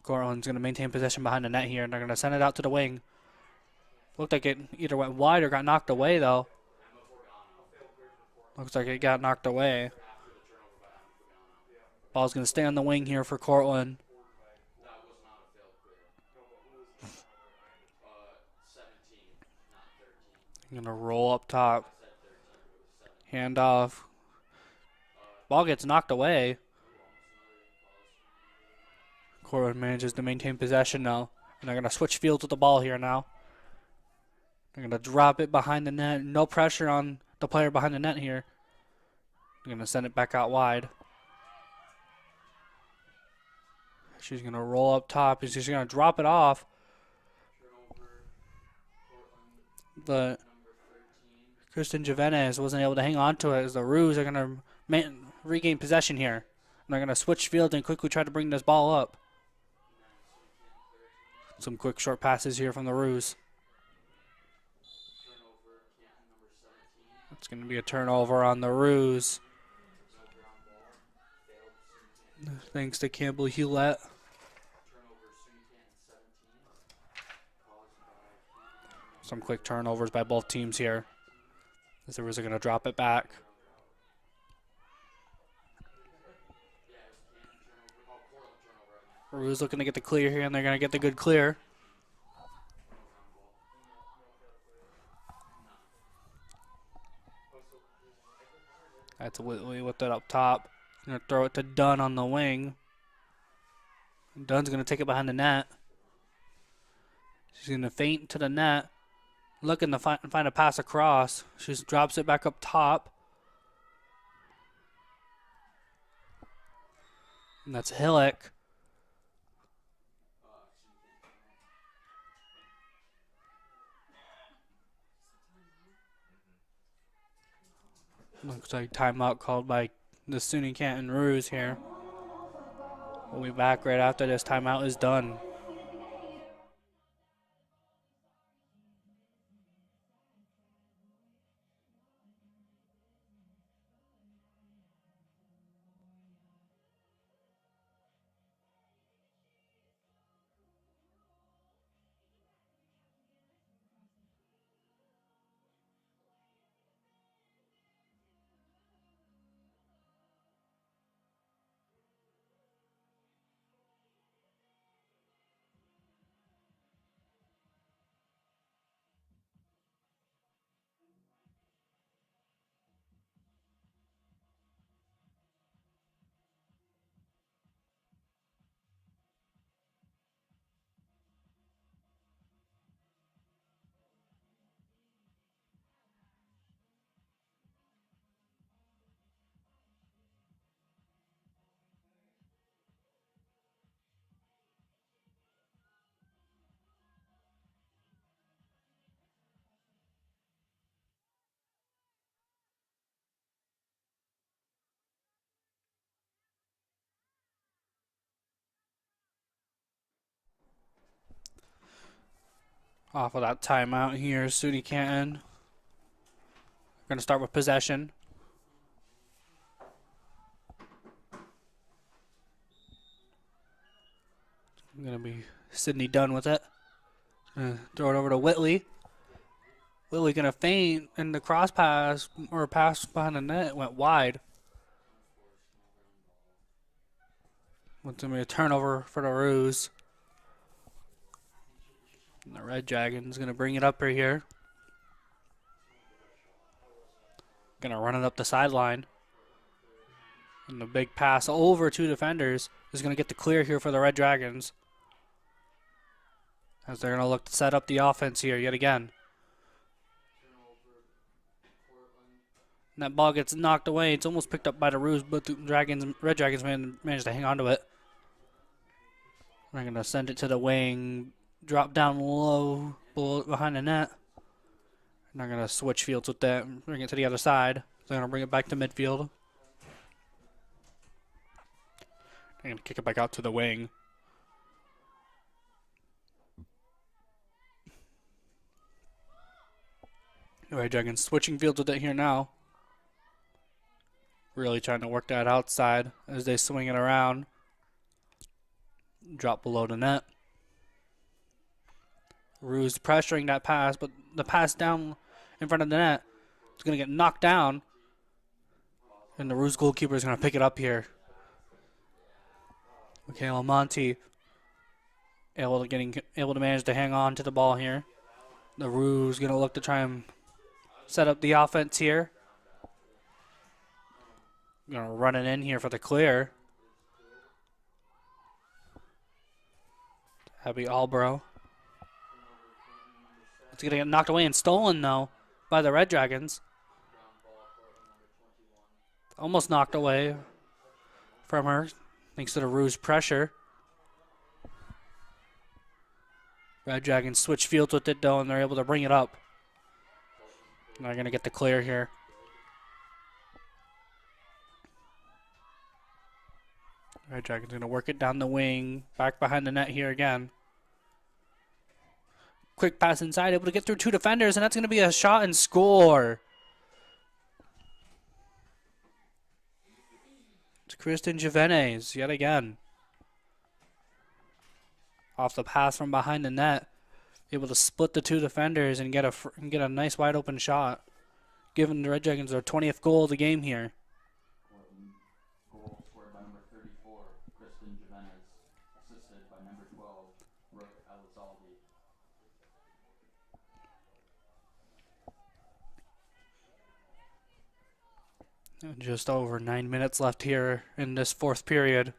Cortland's going to maintain possession behind the net here, and they're going to send it out to the wing. Looked like it either went wide or got knocked away, though. Looks like it got knocked away. Ball's going to stay on the wing here for Cortland. Going to roll up top. Hand off. Ball gets knocked away. Cortland manages to maintain possession now. And they're going to switch fields with the ball here now. They're going to drop it behind the net. No pressure on the player behind the net here. They're going to send it back out wide. She's going to roll up top. She's going to drop it off. But Kristen Jimenez wasn't able to hang on to it as the Roos are going to regain possession here. And they're going to switch fields and quickly try to bring this ball up. Some quick short passes here from the Roos. It's going to be a turnover on the Ruse. Thanks to Campbell Hewlett. Some quick turnovers by both teams here. As the Ruse are going to drop it back. Ruse looking to get the clear here, and they're going to get the good clear. That's Whitley with it up top. Going to throw it to Dunn on the wing. Dunn's going to take it behind the net. She's going to feint to the net. Looking to find a pass across. She just drops it back up top. And that's Hillick. Looks like timeout called by the SUNY Canton Ruse here. We'll be back right after this timeout is done. Off of that timeout here, SUNY Canton. Going to start with possession. Going to be Sydney Dunn with it. Throw it over to Whitley. Whitley going to feint, and the cross pass, or pass behind the net, went wide. What's going to be a turnover for the Ruse. And the Red Dragon's going to bring it up right here. Going to run it up the sideline. And the big pass over two defenders is going to get the clear here for the Red Dragons. As they're going to look to set up the offense here yet again. And that ball gets knocked away. It's almost picked up by the Ruse, but the Red Dragons managed to hang on to it. We're going to send it to the wing. Drop down low behind the net. And they're going to switch fields with that and bring it to the other side. They're going to bring it back to midfield. They're going to kick it back out to the wing. Red Dragons switching fields with it here now. Really trying to work that outside as they swing it around. Drop below the net. Ruse pressuring that pass, but the pass down in front of the net is going to get knocked down. And the Ruse goalkeeper is going to pick it up here. Michaela Monty able to manage to hang on to the ball here. The Ruse going to look to try and set up the offense here. Going to run it in here for the clear. Abby Albro. It's going to get knocked away and stolen, though, by the Red Dragons. Almost knocked away from her, thanks to the Ruse pressure. Red Dragons switch fields with it, though, and they're able to bring it up. And they're going to get the clear here. Red Dragons going to work it down the wing, back behind the net here again. Quick pass inside, able to get through two defenders, and that's going to be a shot and score. Kristen Jimenez yet again. Off the pass from behind the net. Able to split the two defenders and get a nice wide open shot. Giving the Red Dragons their 20th goal of the game here. Cortland goal scored by number 34, Kristen Jimenez. Assisted by number 12, Brooke Elizalde. Just over 9 minutes left here in this fourth period.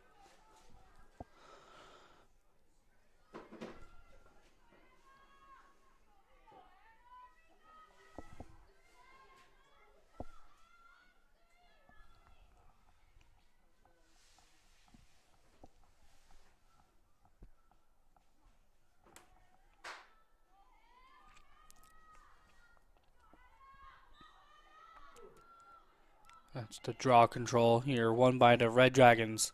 That's the draw control here, won by the Red Dragons.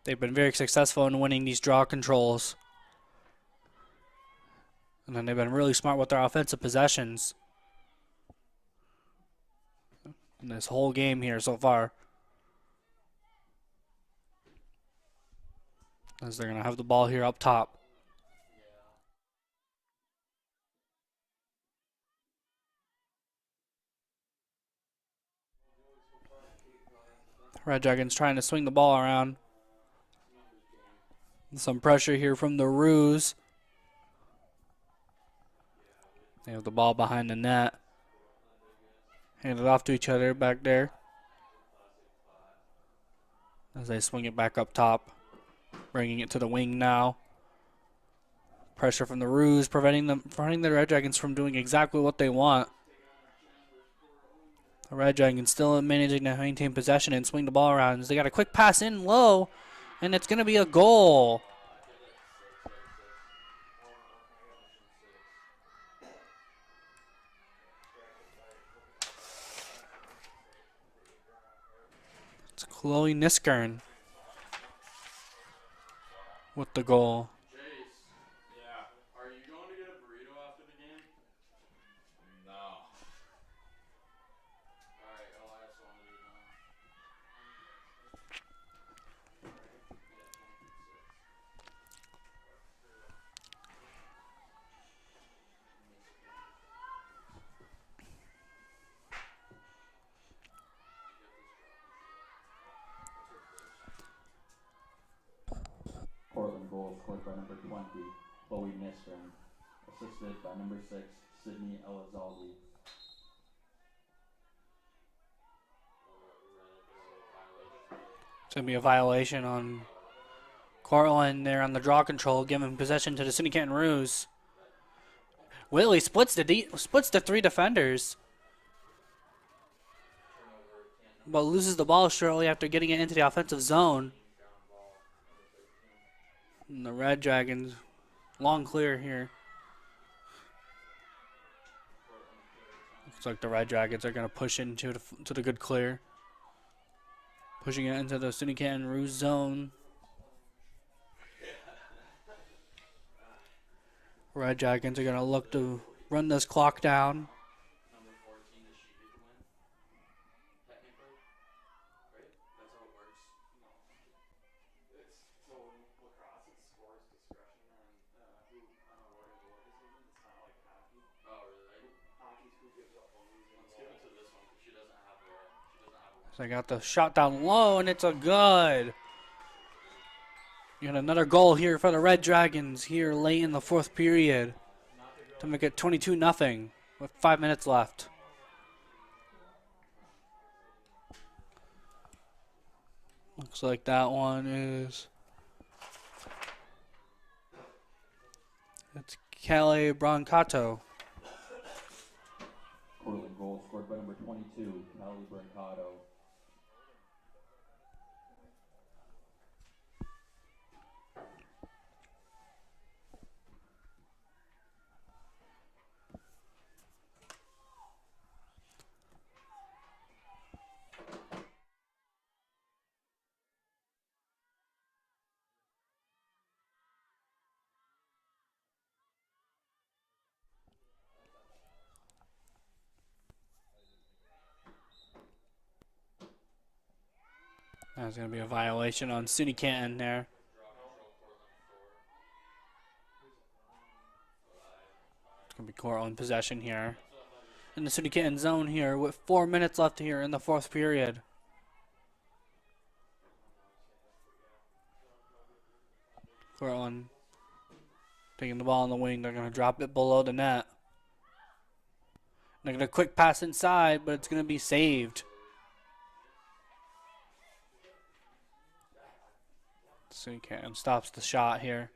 They've been very successful in winning these draw controls. And then they've been really smart with their offensive possessions in this whole game here so far. As they're going to have the ball here up top. Red Dragons trying to swing the ball around. Some pressure here from the Roos. They have the ball behind the net. Hand it off to each other back there. As they swing it back up top. Bringing it to the wing now. Pressure from the Roos, preventing the Red Dragons from doing exactly what they want. The Red Dragons still managing to maintain possession and swing the ball around. They got a quick pass in low, and it's going to be a goal. It's Chloe Niskern with the goal. Yeah. Are you going to get a burrito after the game? No. Alright, Elias wanted to know. Cortland goal scored by number 20, Chloe Niskern. Assisted by number 6, Sydney Elizalde. It's going to be a violation on Cortland there on the draw control, giving possession to the SUNY Canton Roos. Willie splits the three defenders, but loses the ball shortly after getting it into the offensive zone. And the Red Dragons, long clear here. Looks like the Red Dragons are going to push into the good clear. Pushing it into the SUNY Canton Roos zone. Red Dragons are going to look to run this clock down. Number 14, does she get the win? Technically? Right? That's how it works. No. It's so in lacrosse, it's scores discretion and who on awarding goal decision. It's not like hockey. Oh, really? Hockey's who gives up a losing Let's goal. give it to this one because she doesn't have a So I got the shot down low, and it's a good. You got another goal here for the Red Dragons here late in the fourth period to make it 22-0 with 5 minutes left. Looks like that one is. It's Kelly Brancato. Cortland goal scored by number 22, Callie Brancato. That's going to be a violation on SUNY Canton there. It's going to be Cortland possession here. In the SUNY Canton zone here with 4 minutes left here in the fourth period. Cortland taking the ball on the wing. They're going to drop it below the net. They're going to quick pass inside, but it's going to be saved. SUNY Canton stops the shot here.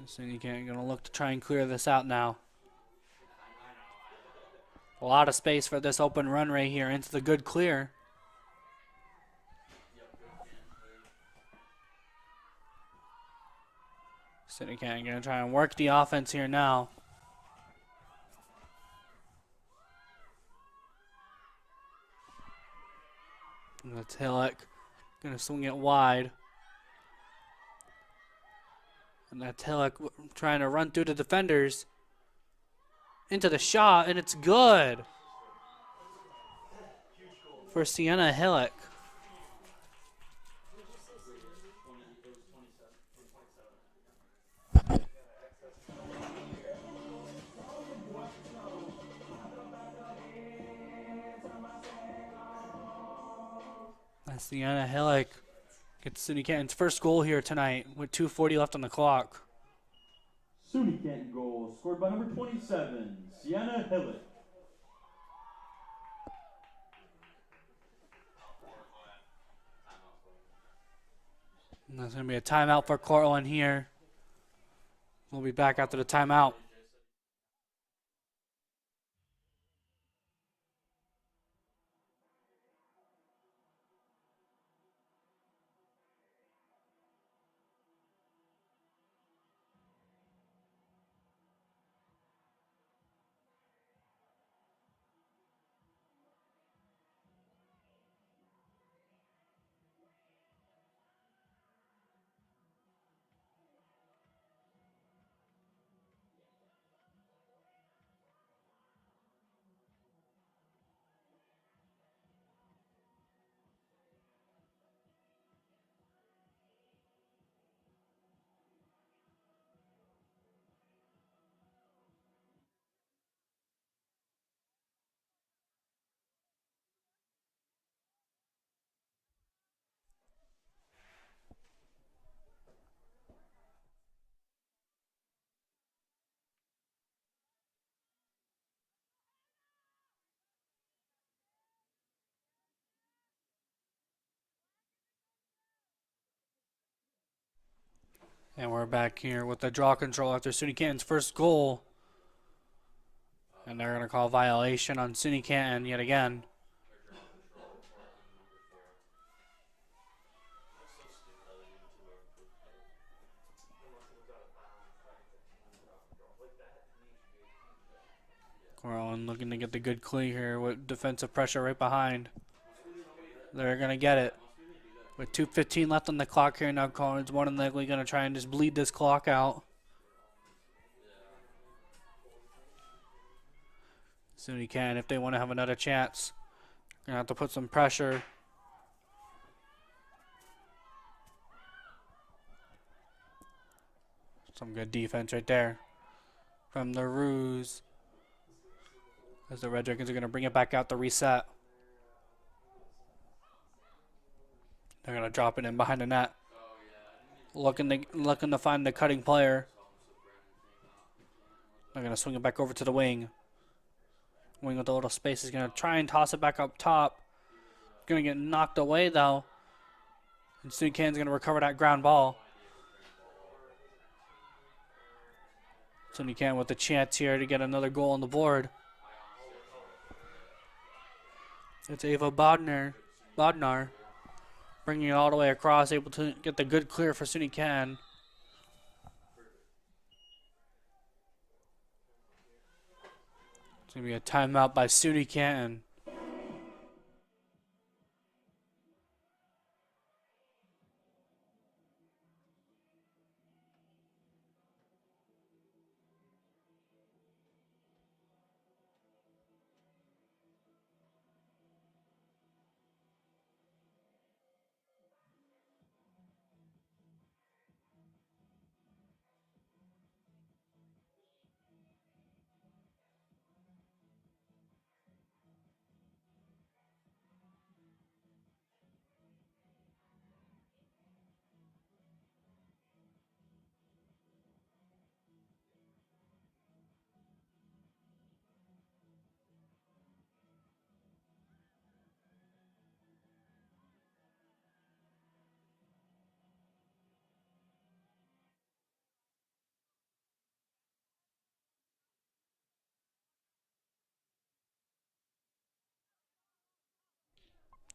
SUNY Canton going to look to try and clear this out now. A lot of space for this open run right here into the good clear. SUNY Canton going to try and work the offense here now. And that's Hillock going to swing it wide. And that's Hillock trying to run through the defenders into the shot, and it's good for Sienna Hillock. Sienna Hillock gets SUNY Canton's first goal here tonight with 2:40 left on the clock. SUNY Canton goal scored by number 27, Sienna Hillick. And there's going to be a timeout for Cortland here. We'll be back after the timeout. And we're back here with the draw control after SUNY Canton's first goal. And they're going to call violation on SUNY Canton yet again. Cortland looking to get the good clear here with defensive pressure right behind. They're going to get it. With 2:15 left on the clock here now, Cortland's more than likely going to try and just bleed this clock out. SUNY Canton, if they want to have another chance, going to have to put some pressure. Some good defense right there from the Roos. As the Red Dragons are going to bring it back out to reset. They're going to drop it in behind the net. Looking to find the cutting player. They're going to swing it back over to the wing. Wing with a little space is going to try and toss it back up top. Going to get knocked away though. And SUNY Canton's going to recover that ground ball. SUNY Canton with a chance here to get another goal on the board. It's Ava Bodnar bringing it all the way across, able to get the good clear for SUNY Canton. It's going to be a timeout by SUNY Canton.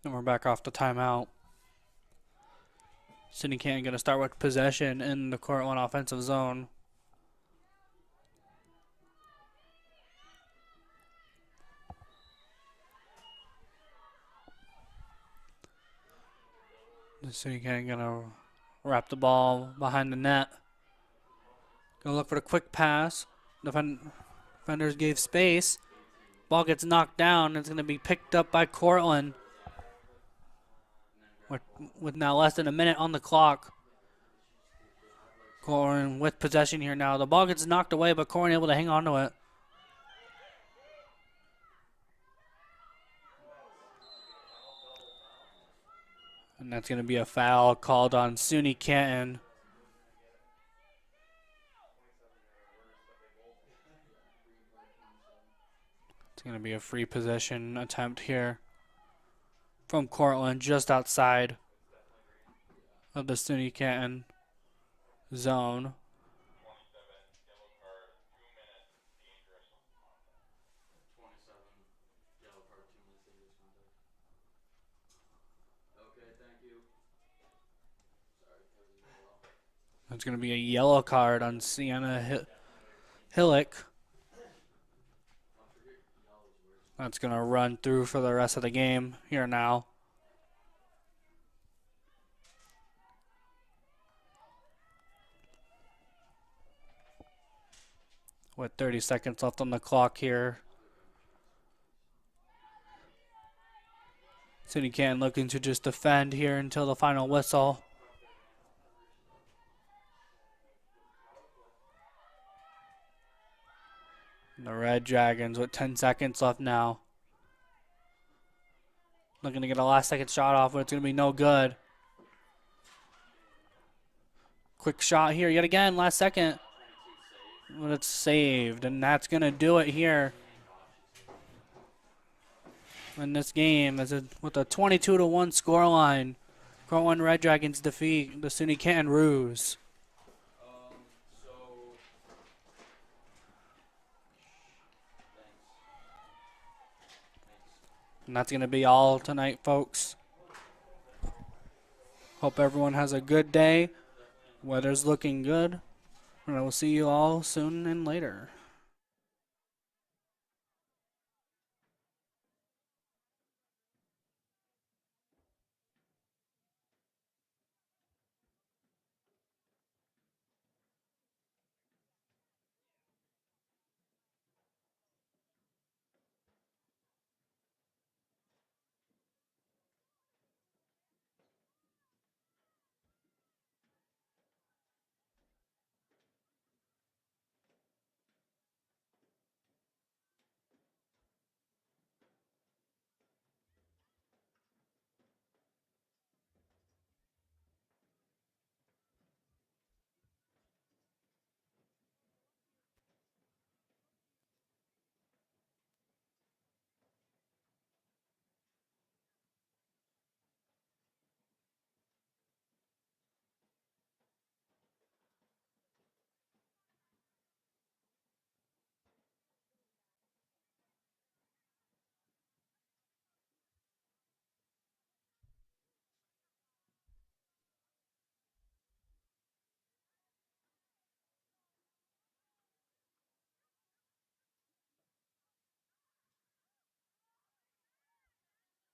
And we're back off the timeout. SUNY Canton going to start with possession in the Cortland offensive zone. The SUNY Canton going to wrap the ball behind the net. Going to look for the quick pass. Defenders gave space. Ball gets knocked down. It's going to be picked up by Cortland. With now less than a minute on the clock. Cortland with possession here now. The ball gets knocked away, but Cortland able to hang on to it. And that's going to be a foul called on SUNY Canton. It's going to be a free possession attempt here from Cortland just outside of the SUNY Canton zone. 27, yellow card, 2 minutes dangerous contact. Okay, thank you. Sorry, that was a yellow. It's going to be a yellow card on Sienna Hillick. That's going to run through for the rest of the game here now. With 30 seconds left on the clock here. SUNY Canton looking to just defend here until the final whistle. The Red Dragons with 10 seconds left now. Looking to get a last second shot off, but it's going to be no good. Quick shot here yet again, last second. But it's saved, and that's going to do it here in this game with a 22-1 scoreline. Cortland Red Dragons defeat the SUNY Canton Roos. And that's going to be all tonight, folks. Hope everyone has a good day. Weather's looking good. And I will see you all soon and later.